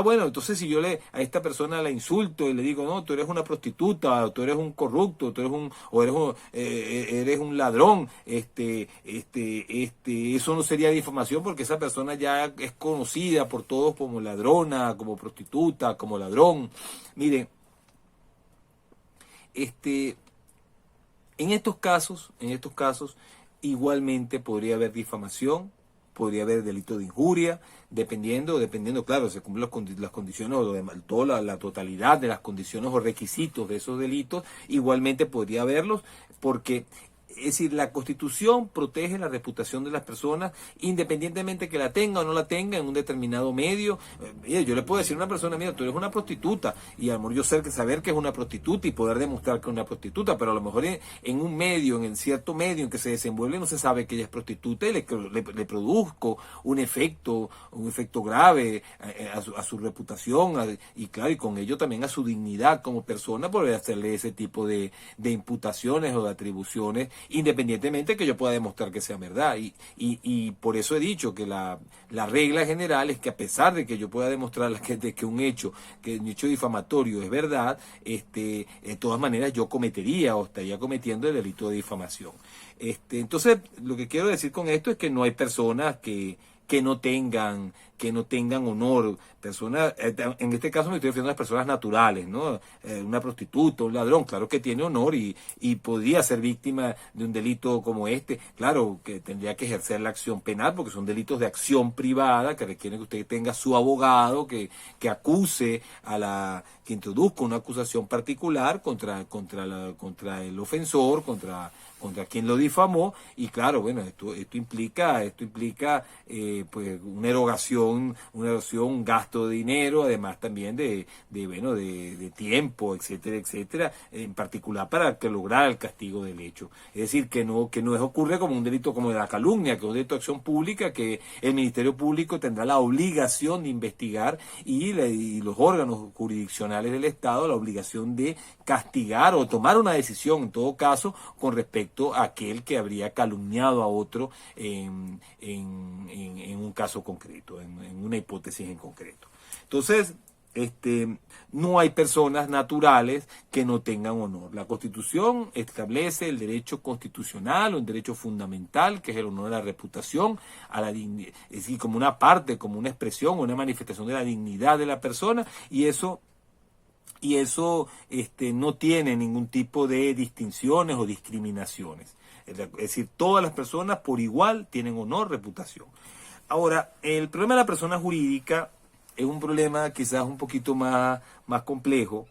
bueno, entonces si yo a esta persona la insulto y le digo, no, tú eres una prostituta, o tú eres un corrupto, eres un ladrón, eso no sería difamación porque esa persona ya es conocida por todos como ladrona, como prostituta, como ladrón. Miren, en estos casos, igualmente podría haber difamación, podría haber delito de injuria, dependiendo, claro, se cumplen las condiciones, toda la totalidad de las condiciones o requisitos de esos delitos, igualmente podría haberlos, porque es decir, la Constitución protege la reputación de las personas independientemente que la tenga o no la tenga en un determinado medio. Mire, yo le puedo decir a una persona, mira, tú eres una prostituta, y a lo mejor yo saber que es una prostituta y poder demostrar que es una prostituta, pero a lo mejor en un medio, en cierto medio en que se desenvuelve, no se sabe que ella es prostituta y le produzco un efecto grave a su reputación, y claro, y con ello también a su dignidad como persona por hacerle ese tipo de imputaciones o de atribuciones independientemente de que yo pueda demostrar que sea verdad. Y por eso he dicho que la regla general es que a pesar de que yo pueda demostrar que un hecho difamatorio es verdad, de todas maneras yo cometería o estaría cometiendo el delito de difamación. Entonces, lo que quiero decir con esto es que no hay personas que no tengan honor, personas, en este caso me estoy refiriendo a las personas naturales, ¿no? Una prostituta, un ladrón, claro que tiene honor y podría ser víctima de un delito como este, claro que tendría que ejercer la acción penal porque son delitos de acción privada que requieren que usted tenga su abogado, que acuse que introduzca una acusación particular contra el ofensor, contra quien lo difamó, y claro, bueno, esto implica pues una erogación, un gasto de dinero, además también de tiempo, etcétera, etcétera, en particular para que lograr el castigo del hecho. Es decir, que no ocurre como un delito como de la calumnia, que es un delito de acción pública, que el Ministerio Público tendrá la obligación de investigar y los órganos jurisdiccionales del Estado la obligación de castigar o tomar una decisión, en todo caso, con respecto a aquel que habría calumniado a otro en un caso concreto, en una hipótesis en concreto. Entonces, no hay personas naturales que no tengan honor. La Constitución establece el derecho constitucional, un derecho fundamental, que es el honor a la reputación, es decir, como una parte, como una expresión, una manifestación de la dignidad de la persona, y eso no tiene ningún tipo de distinciones o discriminaciones. Es decir, todas las personas por igual tienen honor, reputación. Ahora, el problema de la persona jurídica es un problema quizás un poquito más complejo.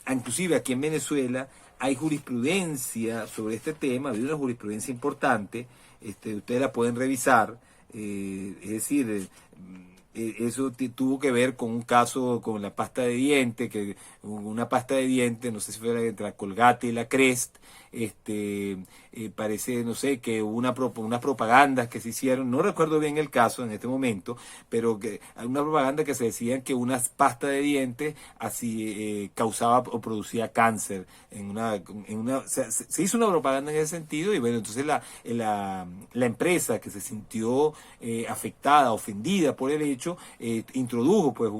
Inclusive aquí en Venezuela hay jurisprudencia sobre este tema, hay una jurisprudencia importante, ustedes la pueden revisar, es decir, eso tuvo que ver con un caso con la pasta de diente, una pasta de diente, no sé si fue entre la Colgate y la Crest, parece, no sé, que hubo unas propagandas que se hicieron, no recuerdo bien el caso en este momento, pero que hay una propaganda que se decían que una pasta de dientes así causaba o producía cáncer. Se hizo una propaganda en ese sentido y bueno, entonces la empresa que se sintió afectada, ofendida por el hecho, introdujo pues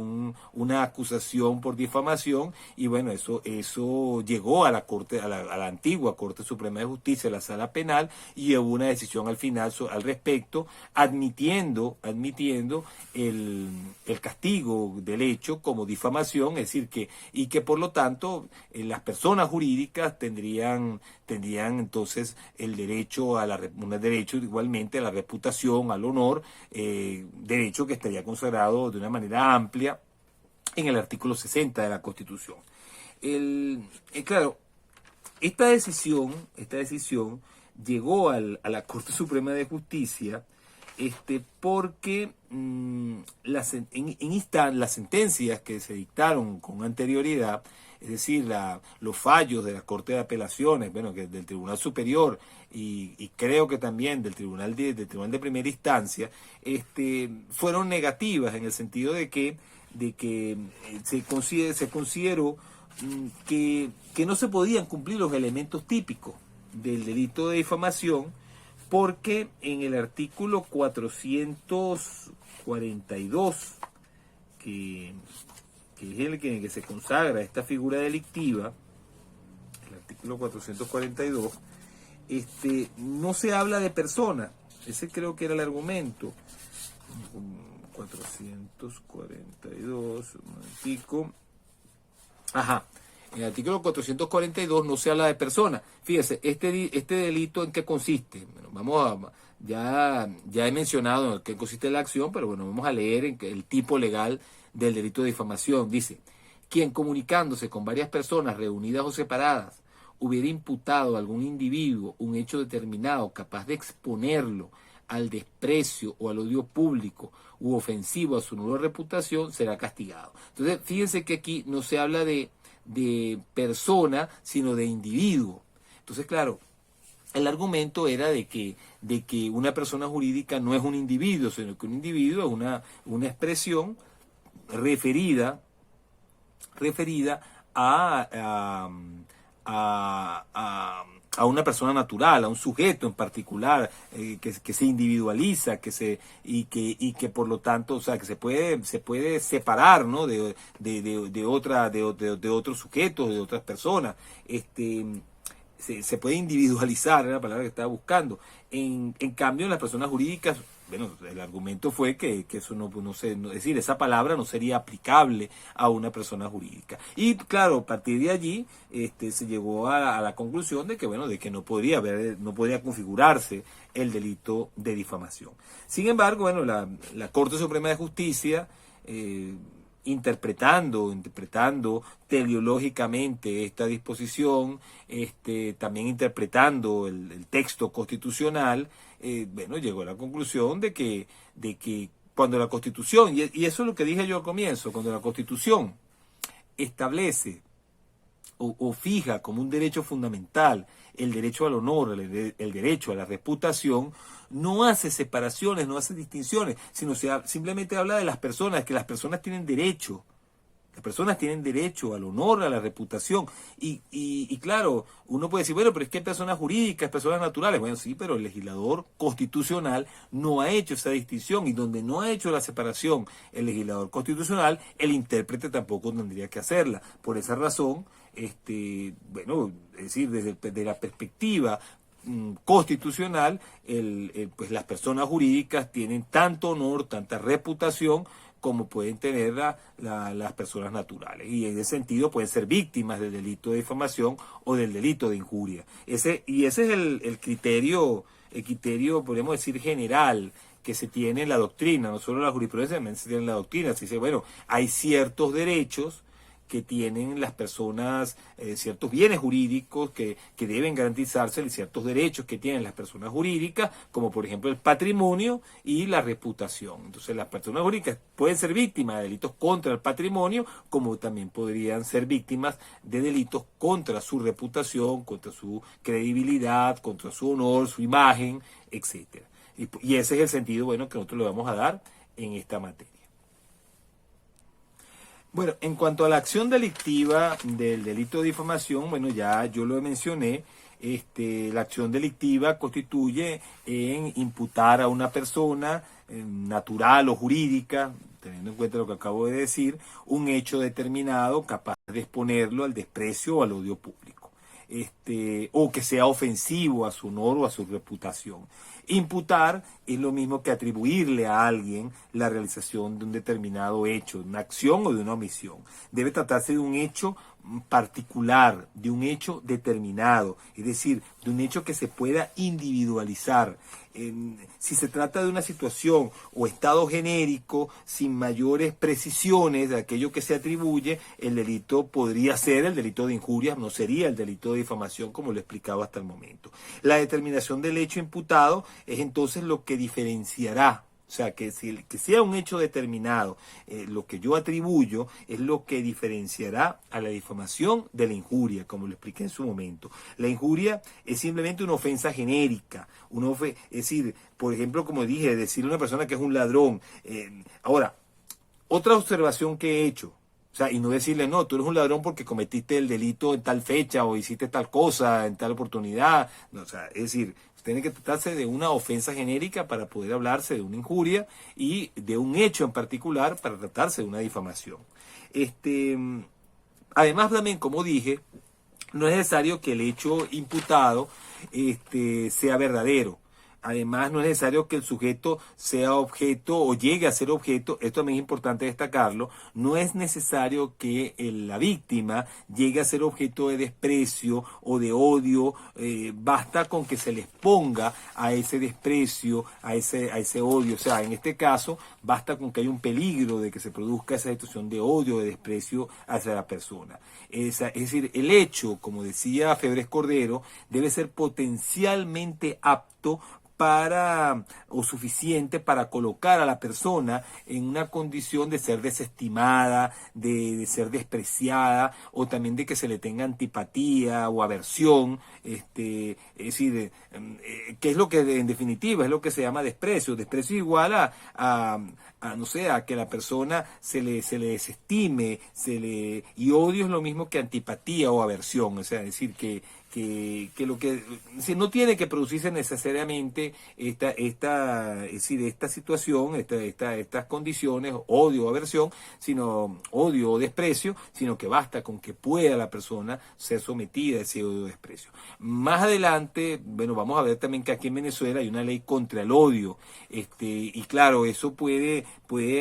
una acusación por difamación y bueno, eso llegó a la Corte, a la antigua Corte Suprema de Justicia, la Sala Penal, y hubo una decisión al final al respecto, admitiendo el castigo del hecho como difamación, es decir, que por lo tanto las personas jurídicas tendrían entonces el derecho un derecho igualmente a la reputación, al honor, derecho que estaría consagrado de una manera amplia en el artículo 60 de la Constitución. Claro, esta decisión llegó a la Corte Suprema de Justicia porque las sentencias que se dictaron con anterioridad, es decir, los fallos de la Corte de Apelaciones, bueno, que del Tribunal Superior y creo que también del Tribunal de Primera Instancia, fueron negativas en el sentido de que se consideró que no se podían cumplir los elementos típicos del delito de difamación porque en el artículo 442, que es el que se consagra esta figura delictiva, el artículo 442, no se habla de persona. Ese creo que era el argumento. 442, un momentico. Ajá. En el artículo 442 no se habla de persona. Fíjese, este delito ¿en qué consiste? Bueno, ya he mencionado en qué consiste la acción, pero bueno, vamos a leer el tipo legal del delito de difamación. Dice, quien comunicándose con varias personas reunidas o separadas hubiera imputado a algún individuo un hecho determinado capaz de exponerlo al desprecio o al odio público u ofensivo a su nueva reputación, será castigado. Entonces, fíjense que aquí no se habla de persona, sino de individuo. Entonces, claro, el argumento era de que una persona jurídica no es un individuo, sino que un individuo es una expresión referida a una persona natural, a un sujeto en particular, que se individualiza, y que por lo tanto, o sea, que se puede separar, ¿no? de otros sujetos, de otras personas. Se puede individualizar, era la palabra que estaba buscando. En cambio, en las personas jurídicas, bueno, el argumento fue que eso es decir, esa palabra no sería aplicable a una persona jurídica. Y claro, a partir de allí se llegó a la conclusión de que, bueno, de que no podría configurarse el delito de difamación. Sin embargo, bueno, la Corte Suprema de Justicia, interpretando teleológicamente esta disposición, también interpretando el texto constitucional, bueno, llegó a la conclusión de que cuando la Constitución, y eso es lo que dije yo al comienzo, cuando la Constitución establece o fija como un derecho fundamental el derecho al honor, el derecho a la reputación, no hace separaciones, no hace distinciones, sino simplemente habla de las personas, que las personas tienen derecho. Las personas tienen derecho al honor, a la reputación. Y claro, uno puede decir, bueno, pero es que hay personas jurídicas, personas naturales. Bueno, sí, pero el legislador constitucional no ha hecho esa distinción. Y donde no ha hecho la separación el legislador constitucional, el intérprete tampoco tendría que hacerla. Por esa razón, bueno, es decir, desde la perspectiva constitucional, pues las personas jurídicas tienen tanto honor, tanta reputación, como pueden tener las personas naturales. Y en ese sentido pueden ser víctimas del delito de difamación o del delito de injuria. Ese es el criterio, podríamos decir, general que se tiene en la doctrina, no solo en la jurisprudencia, también se tiene en la doctrina. Se dice, bueno, hay ciertos derechos que tienen las personas, ciertos bienes jurídicos que deben garantizarse, y ciertos derechos que tienen las personas jurídicas, como por ejemplo el patrimonio y la reputación. Entonces las personas jurídicas pueden ser víctimas de delitos contra el patrimonio, como también podrían ser víctimas de delitos contra su reputación, contra su credibilidad, contra su honor, su imagen, etcétera. Y ese es el sentido, bueno, que nosotros le vamos a dar en esta materia. Bueno, en cuanto a la acción delictiva del delito de difamación, bueno, ya yo lo mencioné, la acción delictiva constituye en imputar a una persona natural o jurídica, teniendo en cuenta lo que acabo de decir, un hecho determinado capaz de exponerlo al desprecio o al odio público. O que sea ofensivo a su honor o a su reputación. Imputar es lo mismo que atribuirle a alguien la realización de un determinado hecho, de una acción o de una omisión. Debe tratarse de un hecho particular, de un hecho determinado, es decir, de un hecho que se pueda individualizar. Si se trata de una situación o estado genérico, sin mayores precisiones de aquello que se atribuye, el delito podría ser el delito de injurias, no sería el delito de difamación como lo he explicado hasta el momento. La determinación del hecho imputado es entonces lo que diferenciará. O sea, que sea un hecho determinado, lo que yo atribuyo es lo que diferenciará a la difamación de la injuria, como lo expliqué en su momento. La injuria es simplemente una ofensa genérica, es decir, por ejemplo, como dije, decirle a una persona que es un ladrón. Ahora, otra observación que he hecho, o sea, y no decirle, no, tú eres un ladrón porque cometiste el delito en tal fecha o hiciste tal cosa en tal oportunidad. No, o sea, es decir, tiene que tratarse de una ofensa genérica para poder hablarse de una injuria y de un hecho en particular para tratarse de una difamación. Además, también, como dije, no es necesario que el hecho imputado sea verdadero. Además, no es necesario que el sujeto sea objeto o llegue a ser objeto, esto también es importante destacarlo, no es necesario que la víctima llegue a ser objeto de desprecio o de odio, basta con que se le exponga a ese desprecio, a ese odio, o sea, en este caso, basta con que haya un peligro de que se produzca esa situación de odio, de desprecio hacia la persona. Es decir, el hecho, como decía Febres Cordero, debe ser potencialmente apto o suficiente para colocar a la persona en una condición de ser desestimada, de ser despreciada, o también de que se le tenga antipatía o aversión, es decir, que es lo que en definitiva es lo que se llama desprecio. Desprecio es igual no sé, a que la persona se le desestime, y odio es lo mismo que antipatía o aversión, o sea, es decir, si no tiene que producirse necesariamente es decir, esta situación, estas condiciones, odio o aversión, sino odio o desprecio, sino que basta con que pueda la persona ser sometida a ese odio o desprecio. Más adelante, bueno, vamos a ver también que aquí en Venezuela hay una ley contra el odio, y claro, eso puede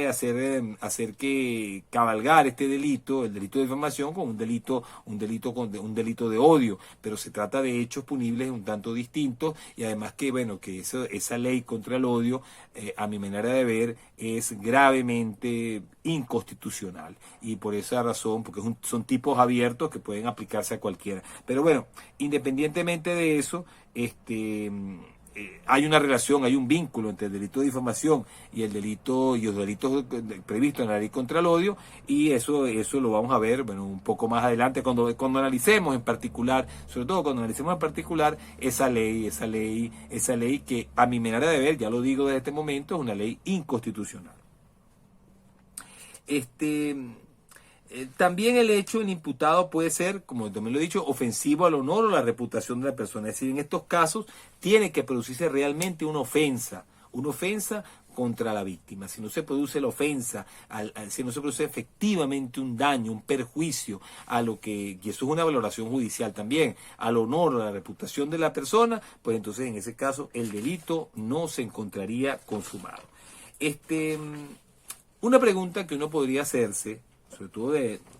hacer que cabalgar este delito, el delito de difamación, con un delito de odio, pero se trata de hechos punibles un tanto distintos, y además que, bueno, que esa ley contra el odio, a mi manera de ver, es gravemente inconstitucional, y por esa razón, porque son tipos abiertos que pueden aplicarse a cualquiera. Pero bueno, independientemente de eso, hay una relación, hay un vínculo entre el delito de difamación y los delitos previstos en la ley contra el odio, y eso lo vamos a ver, bueno, un poco más adelante cuando analicemos en particular, sobre todo cuando analicemos en particular esa ley que, a mi manera de ver, ya lo digo desde este momento, es una ley inconstitucional. También el hecho del imputado puede ser, como también lo he dicho, ofensivo al honor o la reputación de la persona. Es decir, en estos casos tiene que producirse realmente una ofensa contra la víctima. Si no se produce la ofensa, si no se produce efectivamente un daño, un perjuicio y eso es una valoración judicial también, al honor o a la reputación de la persona, pues entonces en ese caso el delito no se encontraría consumado. Una pregunta que uno podría hacerse, sobre todo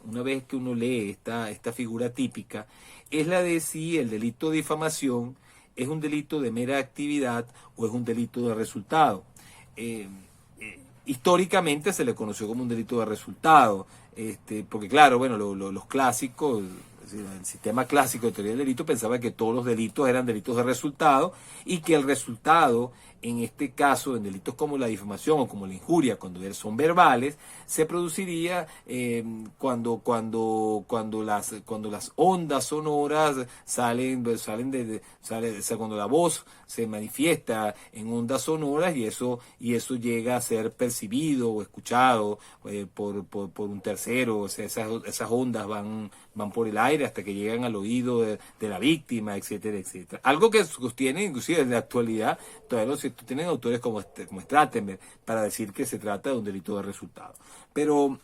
una vez que uno lee esta figura típica, es la de si el delito de difamación es un delito de mera actividad o es un delito de resultado. Históricamente se le conoció como un delito de resultado, porque claro, bueno, los clásicos, es decir, el sistema clásico de teoría del delito pensaba que todos los delitos eran delitos de resultado, y que el resultado, en este caso, en delitos como la difamación o como la injuria, cuando son verbales, se produciría cuando las ondas sonoras cuando la voz se manifiesta en ondas sonoras, y eso llega a ser percibido o escuchado por un tercero. O sea, esas ondas van por el aire hasta que llegan al oído de la víctima, etcétera, etcétera. Algo que sostiene, inclusive en la actualidad, todavía tienen autores como Strattenberg para decir que se trata de un delito de resultado. Pero,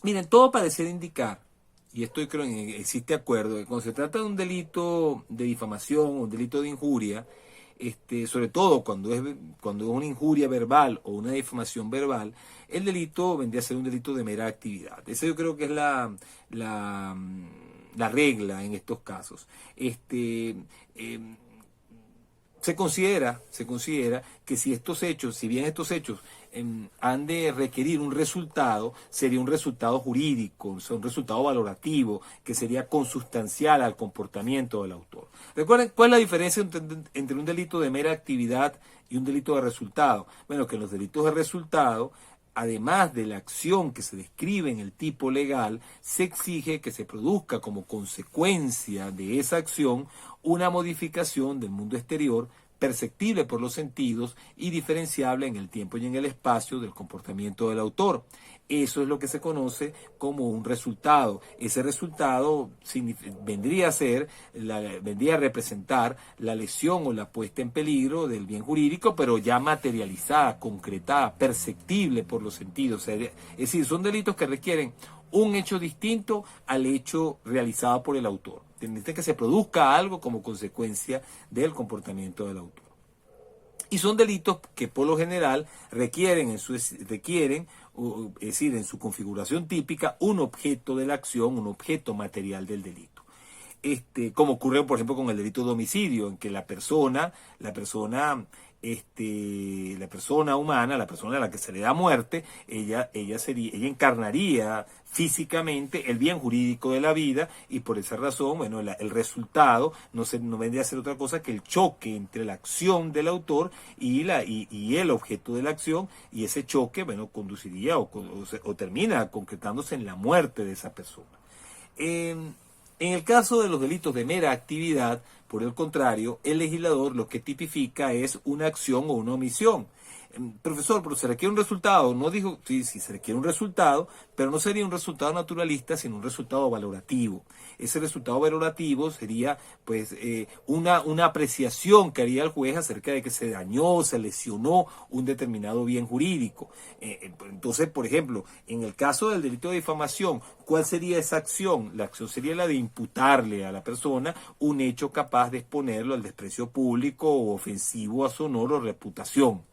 miren, todo parece indicar, y esto creo que existe acuerdo, que cuando se trata de un delito de difamación, un delito de injuria, sobre todo cuando es una injuria verbal o una difamación verbal, el delito vendría a ser un delito de mera actividad. Esa yo creo que es la regla en estos casos. Se considera que si bien estos hechos han de requerir un resultado, sería un resultado jurídico, un resultado valorativo, que sería consustancial al comportamiento del autor. Recuerden, ¿cuál es la diferencia entre un delito de mera actividad y un delito de resultado? Bueno, que en los delitos de resultado, además de la acción que se describe en el tipo legal, se exige que se produzca como consecuencia de esa acción una modificación del mundo exterior perceptible por los sentidos y diferenciable en el tiempo y en el espacio del comportamiento del autor. Eso es lo que se conoce como un resultado. Ese resultado vendría a representar la lesión o la puesta en peligro del bien jurídico, pero ya materializada, concretada, perceptible por los sentidos. Es decir, son delitos que requieren un hecho distinto al hecho realizado por el autor. Necesita que se produzca algo como consecuencia del comportamiento del autor. Y son delitos que por lo general requieren, es decir, en su configuración típica, un objeto de la acción, un objeto material del delito. Como ocurre, por ejemplo, con el delito de homicidio, en que la persona humana, la persona a la que se le da muerte, ella encarnaría físicamente el bien jurídico de la vida, y por esa razón, bueno, el resultado no vendría a ser otra cosa que el choque entre la acción del autor y el objeto de la acción, y ese choque, bueno, conduciría o termina concretándose en la muerte de esa persona. En el caso de los delitos de mera actividad, por el contrario, el legislador lo que tipifica es una acción o una omisión. Profesor, pero se requiere un resultado. No dijo, sí, sí, se requiere un resultado, pero no sería un resultado naturalista, sino un resultado valorativo. Ese resultado valorativo sería, pues, una apreciación que haría el juez acerca de que se dañó, se lesionó un determinado bien jurídico. Entonces, por ejemplo, en el caso del delito de difamación, ¿cuál sería esa acción? La acción sería la de imputarle a la persona un hecho capaz de exponerlo al desprecio público o ofensivo a su honor o reputación.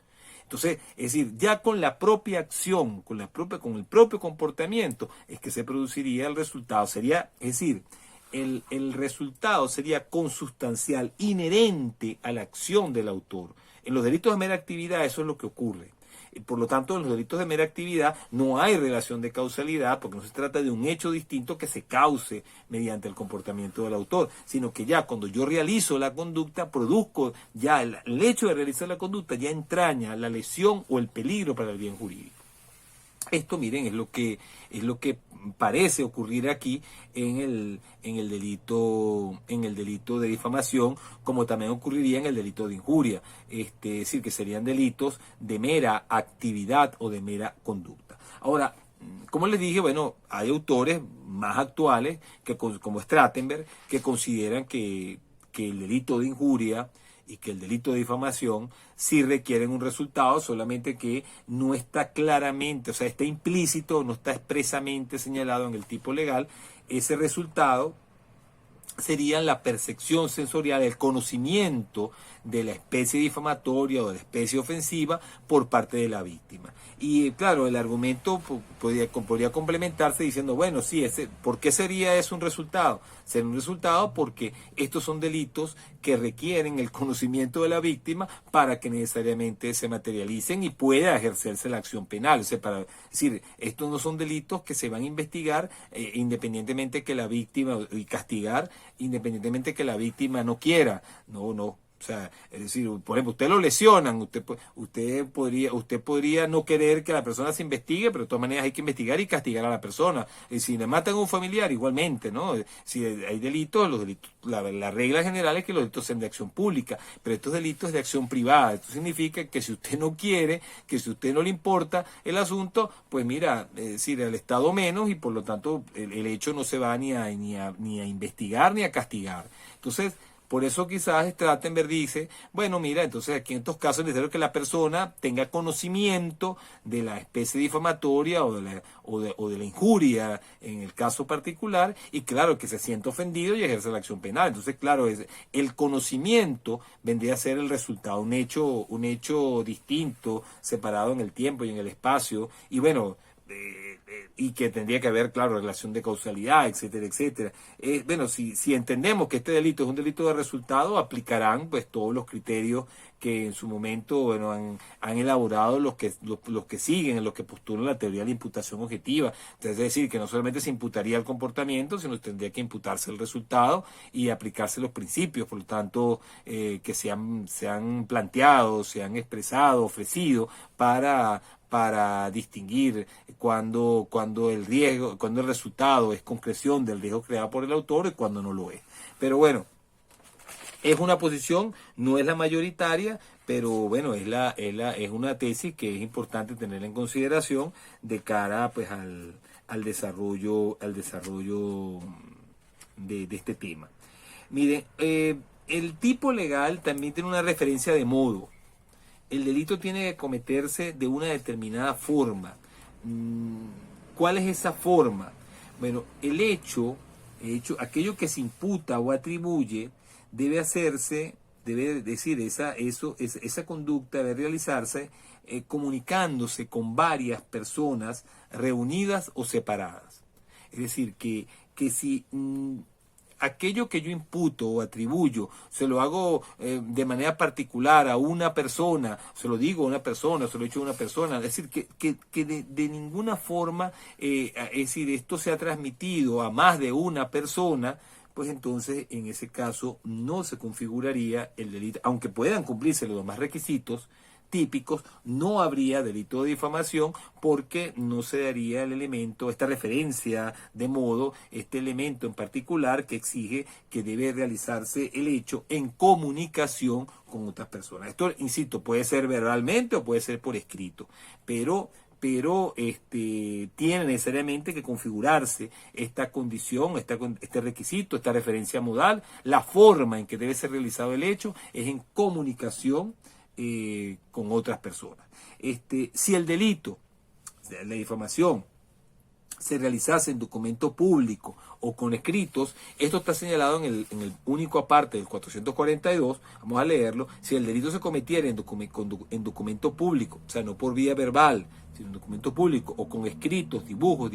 Entonces, es decir, ya con la propia acción, con el propio comportamiento, es que se produciría el resultado. Sería, es decir, el resultado sería consustancial, inherente a la acción del autor. En los delitos de mera actividad eso es lo que ocurre. Por lo tanto, en los delitos de mera actividad no hay relación de causalidad porque no se trata de un hecho distinto que se cause mediante el comportamiento del autor, sino que ya cuando yo realizo la conducta, produzco ya el hecho de realizar la conducta ya entraña la lesión o el peligro para el bien jurídico. Esto, miren, es lo que parece ocurrir aquí en el delito de difamación, como también ocurriría en el delito de injuria. Es decir, que serían delitos de mera actividad o de mera conducta. Ahora, como les dije, bueno, hay autores más actuales, como Strattenberg, que consideran que el delito de injuria y que el delito de difamación sí requieren un resultado, solamente que no está claramente, o sea, está implícito, no está expresamente señalado en el tipo legal. Ese resultado sería la percepción sensorial, el conocimiento de la especie difamatoria o de la especie ofensiva por parte de la víctima. Y claro, el argumento podría complementarse diciendo, bueno, sí, ¿por qué sería eso un resultado? Sería un resultado porque estos son delitos que requieren el conocimiento de la víctima para que necesariamente se materialicen y pueda ejercerse la acción penal. O sea, es decir, estos no son delitos que se van a investigar independientemente que la víctima, y castigar independientemente que la víctima no quiera. No. O sea, es decir, por ejemplo, usted lo lesionan, usted podría no querer que la persona se investigue, pero de todas maneras hay que investigar y castigar a la persona. Y si le matan a un familiar, igualmente, ¿no? Si hay delitos, la regla general es que los delitos sean de acción pública, pero estos delitos es de acción privada. Esto significa que si usted no quiere, que si usted no le importa el asunto, pues mira, es decir, al Estado menos, y por lo tanto el hecho no se va ni a investigar ni a castigar. Entonces, por eso quizás Strattenberg dice, bueno, mira, entonces aquí en estos casos es necesario que la persona tenga conocimiento de la especie difamatoria o de la injuria en el caso particular, y claro, que se sienta ofendido y ejerce la acción penal. Entonces, claro, el conocimiento vendría a ser el resultado, un hecho distinto, separado en el tiempo y en el espacio, y bueno, y que tendría que haber, claro, relación de causalidad, etcétera, etcétera. Bueno, si entendemos que este delito es un delito de resultado, aplicarán pues todos los criterios que en su momento, bueno, han elaborado los que siguen, los que postulan la teoría de la imputación objetiva. Entonces, es decir, que no solamente se imputaría el comportamiento, sino que tendría que imputarse el resultado y aplicarse los principios, por lo tanto, que se han planteado, se han expresado, ofrecido para distinguir cuando el resultado es concreción del riesgo creado por el autor y cuando no lo es. Pero bueno, es una posición, no es la mayoritaria, pero bueno, es una tesis que es importante tener en consideración de cara pues al desarrollo de este tema. Miren, el tipo legal también tiene una referencia de modo. El delito tiene que cometerse de una determinada forma. ¿Cuál es esa forma? Bueno, aquello que se imputa o atribuye, esa conducta debe realizarse comunicándose con varias personas reunidas o separadas. Es decir, que si aquello que yo imputo o atribuyo, se lo hago de manera particular a una persona, se lo digo a una persona, se lo he hecho a una persona, es decir, que de ninguna forma, es decir, esto se ha transmitido a más de una persona, pues entonces en ese caso no se configuraría el delito, aunque puedan cumplirse los demás requisitos, típicos, no habría delito de difamación porque no se daría el elemento, esta referencia de modo, este elemento en particular que exige que debe realizarse el hecho en comunicación con otras personas. Esto, insisto, puede ser verbalmente o puede ser por escrito, pero tiene necesariamente que configurarse esta condición, este requisito, esta referencia modal. La forma en que debe ser realizado el hecho es en comunicación con otras personas. Si el delito, la difamación, se realizase en documento público o con escritos, esto está señalado en el único aparte del 442, vamos a leerlo. Si el delito se cometiera en documento público, o sea, no por vía verbal, sino en documento público o con escritos, dibujos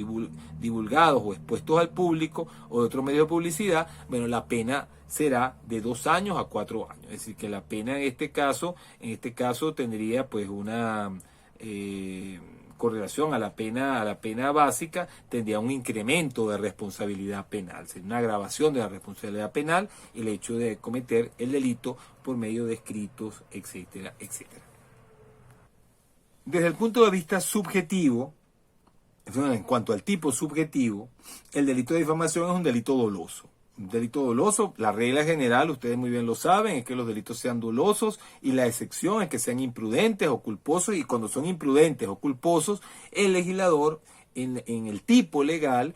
divulgados o expuestos al público o de otro medio de publicidad, bueno, la pena será de 2 años a 4 años. Es decir, que la pena en este caso tendría pues una con relación a la pena básica, tendría un incremento de responsabilidad penal, sería una agravación de la responsabilidad penal el hecho de cometer el delito por medio de escritos, etcétera, etcétera. Desde el punto de vista subjetivo, en cuanto al tipo subjetivo, el delito de difamación es un delito doloso. Un delito doloso, la regla general, ustedes muy bien lo saben, es que los delitos sean dolosos y la excepción es que sean imprudentes o culposos, y cuando son imprudentes o culposos, el legislador en el tipo legal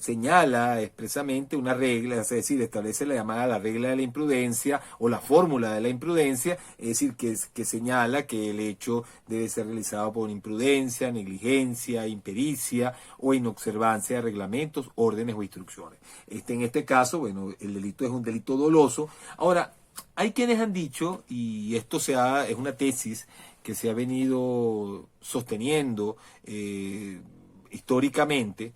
señala expresamente una regla, es decir, establece la llamada la regla de la imprudencia o la fórmula de la imprudencia, es decir, que señala que el hecho debe ser realizado por imprudencia, negligencia, impericia o inobservancia de reglamentos, órdenes o instrucciones. En este caso, bueno, el delito es un delito doloso. Ahora, hay quienes han dicho, y esto es una tesis que se ha venido sosteniendo históricamente,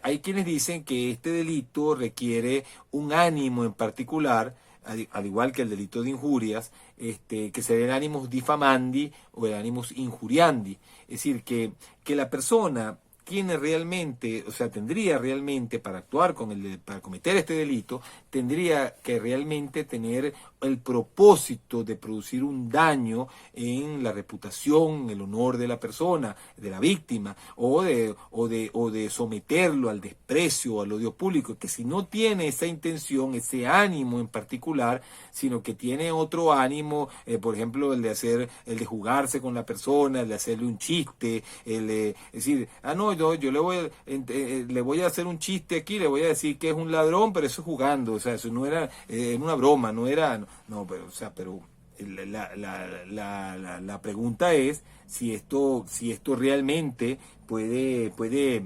hay quienes dicen que este delito requiere un ánimo en particular, al igual que el delito de injurias, que sería el animus diffamandi o el animus injuriandi. Es decir, que la persona tiene realmente, o sea, tendría realmente para actuar para cometer este delito, tendría que realmente tener el propósito de producir un daño en la reputación, el honor de la persona, de la víctima, o de someterlo al desprecio o al odio público, que si no tiene esa intención, ese ánimo en particular, sino que tiene otro ánimo, por ejemplo, el de jugarse con la persona, el de hacerle un chiste, es decir, yo le voy a hacer un chiste aquí, le voy a decir que es un ladrón, pero eso es jugando, o sea, eso no era una broma, no era, no, pero, o sea, pero la pregunta es si esto realmente puede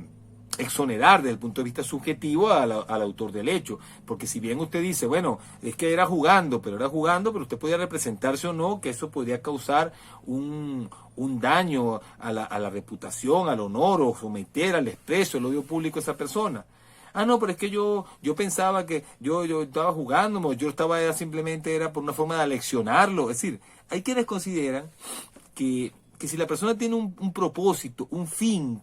exonerar desde el punto de vista subjetivo al autor del hecho, porque si bien usted dice, bueno, es que era jugando, pero usted podía representarse o no que eso podría causar un daño a la reputación, al honor, o someter al desprecio, al odio público a esa persona. No, pero es que yo pensaba que yo estaba jugando, simplemente era por una forma de aleccionarlo. Es decir, hay quienes consideran que si la persona tiene un propósito, un fin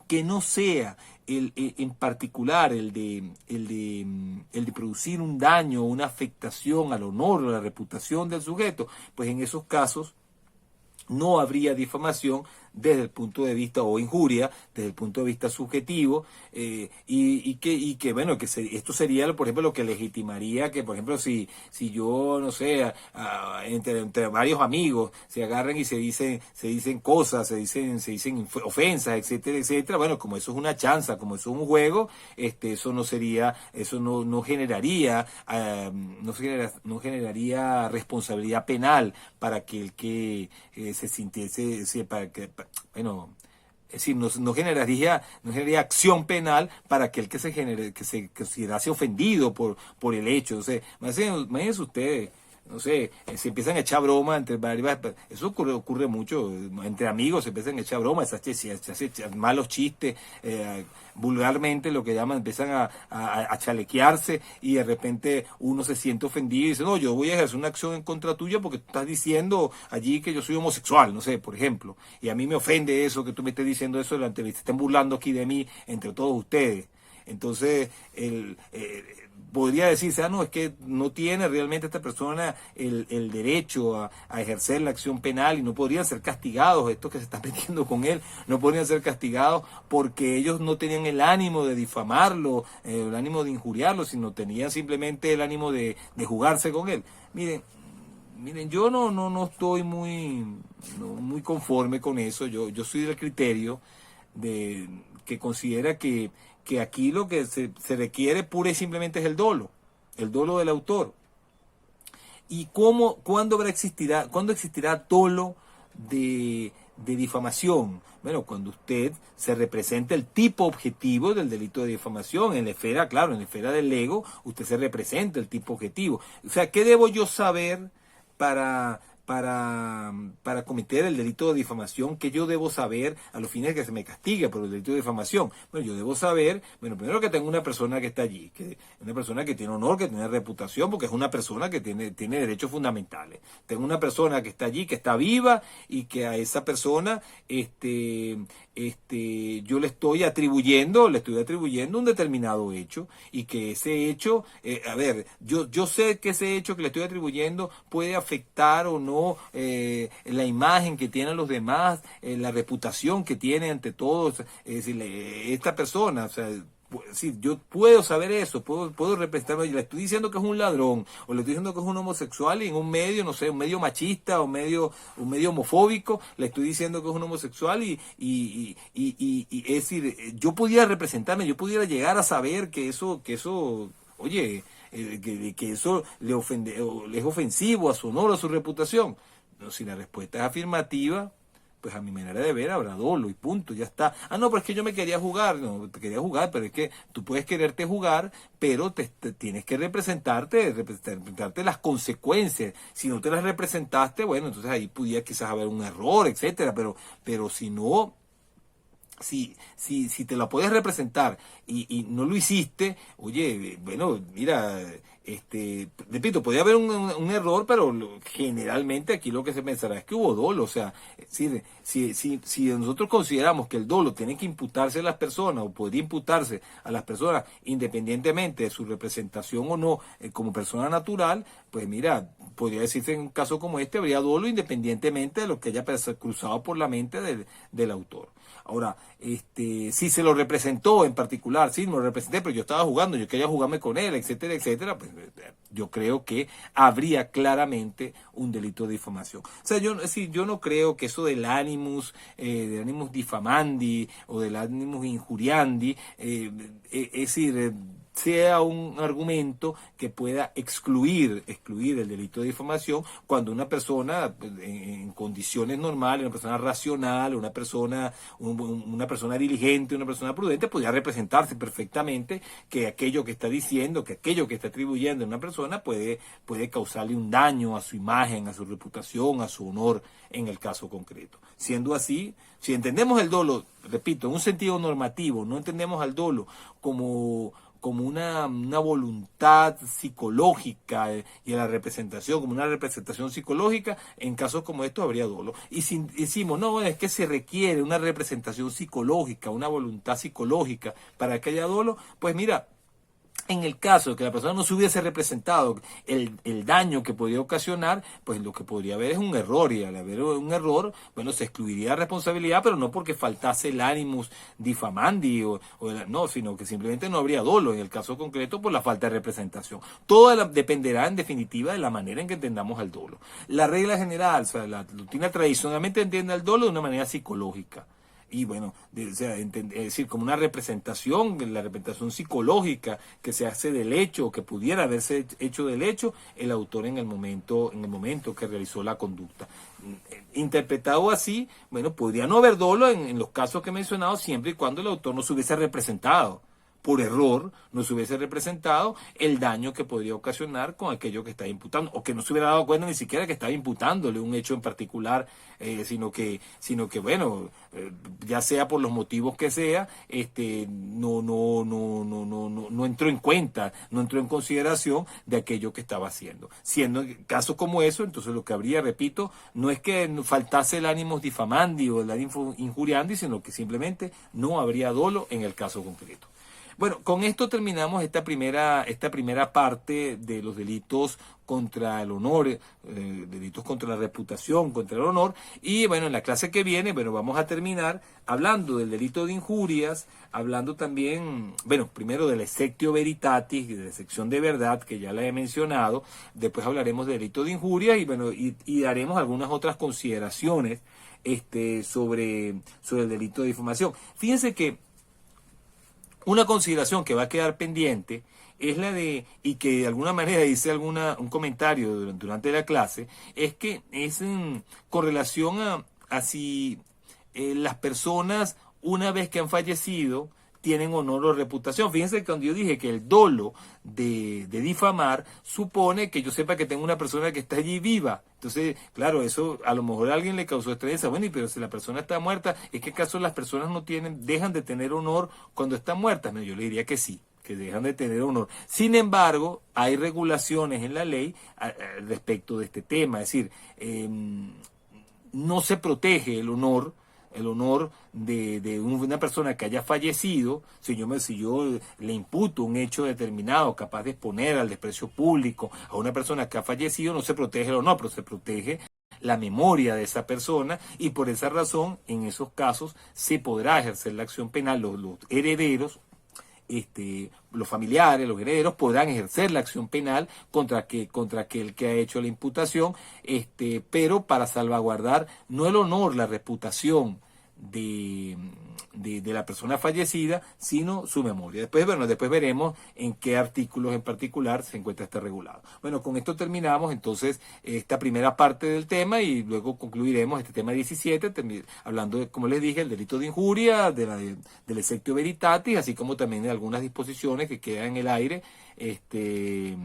que no sea en particular el de producir un daño o una afectación al honor o a la reputación del sujeto, pues en esos casos no habría difamación desde el punto de vista, o injuria, desde el punto de vista subjetivo, esto sería, por ejemplo, lo que legitimaría que, por ejemplo, si yo, no sé, entre varios amigos se agarran y se dicen cosas, se dicen ofensas, etcétera, etcétera, bueno, como eso es una chanza, como eso es un juego, eso no generaría responsabilidad penal para que el que se sintiese, es decir, no generaría acción penal para aquel que se considerase ofendido por el hecho. O sea, imagínense ustedes, no sé, se empiezan a echar broma entre varias, eso ocurre mucho, entre amigos se empiezan a echar broma, se hacen malos chistes, vulgarmente lo que llaman, empiezan a chalequearse, y de repente uno se siente ofendido y dice, no, yo voy a ejercer una acción en contra tuya porque tú estás diciendo allí que yo soy homosexual, no sé, por ejemplo, y a mí me ofende eso, que tú me estés diciendo eso delante de mí, se estén burlando aquí de mí entre todos ustedes. Entonces, podría decirse, no, es que no tiene realmente esta persona el derecho a ejercer la acción penal y no podrían ser castigados, estos que se están metiendo con él, no podrían ser castigados porque ellos no tenían el ánimo de difamarlo, el ánimo de injuriarlo, sino tenían simplemente el ánimo de jugarse con él. Miren, yo no estoy muy conforme con eso. Yo soy del criterio que considera que aquí lo que se requiere pura y simplemente es el dolo del autor. ¿Y cuándo existirá dolo de difamación? Bueno, cuando usted se representa el tipo objetivo del delito de difamación. En la esfera, claro, en la esfera del ego, usted se representa el tipo objetivo. O sea, ¿qué debo yo saber para cometer el delito de difamación? ¿Qué yo debo saber a los fines de que se me castigue por el delito de difamación? Bueno, yo debo saber, primero que tengo una persona que está allí, una persona que tiene honor, que tiene reputación, porque es una persona que tiene derechos fundamentales. Tengo una persona que está allí, que está viva, y que a esa persona yo le estoy atribuyendo un determinado hecho, y que ese hecho, yo sé que ese hecho que le estoy atribuyendo puede afectar o no la imagen que tienen los demás, la reputación que tiene ante todos, es decir, esta persona, o sea, sí, yo puedo saber eso, puedo representarlo, y le estoy diciendo que es un ladrón, o le estoy diciendo que es un homosexual, y en un medio, no sé, un medio machista, o un medio homofóbico, le estoy diciendo que es un homosexual, y es decir, yo pudiera representarme, yo pudiera llegar a saber que eso, oye, que eso le es ofensivo a su honor, a su reputación. No, si la respuesta es afirmativa, pues a mi manera de ver habrá dolo y punto, ya está. No, pero es que yo me quería jugar, no, te quería jugar, pero es que tú puedes quererte jugar, pero te tienes que representarte las consecuencias. Si no te las representaste, bueno, entonces ahí pudiera quizás haber un error, etcétera, pero si no, si te la puedes representar y no lo hiciste, oye, bueno, mira, repito, podía haber un error, pero generalmente aquí lo que se pensará es que hubo dolo. O sea, si nosotros consideramos que el dolo tiene que imputarse a las personas, o podría imputarse a las personas independientemente de su representación o no como persona natural, pues mira, podría decirse en un caso como este, habría dolo independientemente de lo que haya cruzado por la mente del autor. Ahora, si se lo representó en particular, sí, me lo representé, pero yo estaba jugando, yo quería jugarme con él, etcétera, etcétera, pues yo creo que habría claramente un delito de difamación. O sea, yo no creo que eso del animus difamandi, o del animus injuriandi, es decir, sea un argumento que pueda excluir el delito de difamación, cuando una persona en condiciones normales, una persona racional, una persona diligente, una persona prudente, podría representarse perfectamente que aquello que está diciendo, que aquello que está atribuyendo a una persona puede causarle un daño a su imagen, a su reputación, a su honor en el caso concreto. Siendo así, si entendemos el dolo, repito, en un sentido normativo, no entendemos al dolo como una voluntad psicológica, y a la representación como una representación psicológica, en casos como estos habría dolo. Y si decimos, no, es que se requiere una representación psicológica, una voluntad psicológica para que haya dolo, pues mira, en el caso de que la persona no se hubiese representado el daño que podría ocasionar, pues lo que podría haber es un error, y al haber un error, bueno, se excluiría responsabilidad, pero no porque faltase el animus difamandi, no, sino que simplemente no habría dolo en el caso concreto por la falta de representación. Todo dependerá en definitiva de la manera en que entendamos al dolo. La regla general, o sea, la doctrina tradicionalmente entiende al dolo de una manera psicológica. Y bueno, es decir, como una representación, la representación psicológica que se hace del hecho, o que pudiera haberse hecho del hecho, el autor en el momento que realizó la conducta. Interpretado así, bueno, podría no haber dolo en los casos que he mencionado, siempre y cuando el autor no se hubiese representado. Por error, no se hubiese representado el daño que podría ocasionar con aquello que está imputando, o que no se hubiera dado cuenta ni siquiera que estaba imputándole un hecho en particular, sino que bueno, ya sea por los motivos que sea, no entró en cuenta, no entró en consideración de aquello que estaba haciendo. Siendo en casos como eso, entonces lo que habría, repito, no es que faltase el animus difamandi o el animus injuriandi, sino que simplemente no habría dolo en el caso concreto. Bueno, con esto terminamos esta primera parte de los delitos contra el honor, delitos contra la reputación, contra el honor. Y bueno, en la clase que viene, bueno, vamos a terminar hablando del delito de injurias, hablando también, bueno, primero del exceptio veritatis, de la excepción de verdad, que ya la he mencionado. Después hablaremos del delito de injurias y bueno, y daremos algunas otras consideraciones sobre el delito de difamación. Fíjense que una consideración que va a quedar pendiente es la de, y que de alguna manera hice un comentario durante la clase, es que es con relación a si las personas, una vez que han fallecido, tienen honor o reputación. Fíjense que cuando yo dije que el dolo de difamar supone que yo sepa que tengo una persona que está allí viva. Entonces, claro, eso a lo mejor a alguien le causó extrañeza. Bueno, pero si la persona está muerta, ¿es que acaso las personas no dejan de tener honor cuando están muertas? No, yo le diría que sí, que dejan de tener honor. Sin embargo, hay regulaciones en la ley respecto de este tema. Es decir, no se protege el honor de una persona que haya fallecido, si yo le imputo un hecho determinado capaz de exponer al desprecio público a una persona que ha fallecido, no se protege el honor, pero se protege la memoria de esa persona, y por esa razón, en esos casos, se podrá ejercer la acción penal. Los herederos, los familiares, los herederos podrán ejercer la acción penal contra aquel que ha hecho la imputación, pero para salvaguardar no el honor, la reputación de la persona fallecida, sino su memoria. Después veremos en qué artículos en particular se encuentra este regulado. Bueno, con esto terminamos entonces esta primera parte del tema y luego concluiremos este tema 17, hablando de, como les dije, el delito de injuria, del exceptio veritatis, así como también de algunas disposiciones que quedan en el aire, que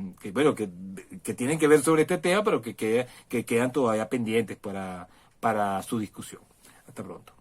tienen que ver sobre este tema, pero que quedan todavía pendientes para su discusión. Hasta pronto.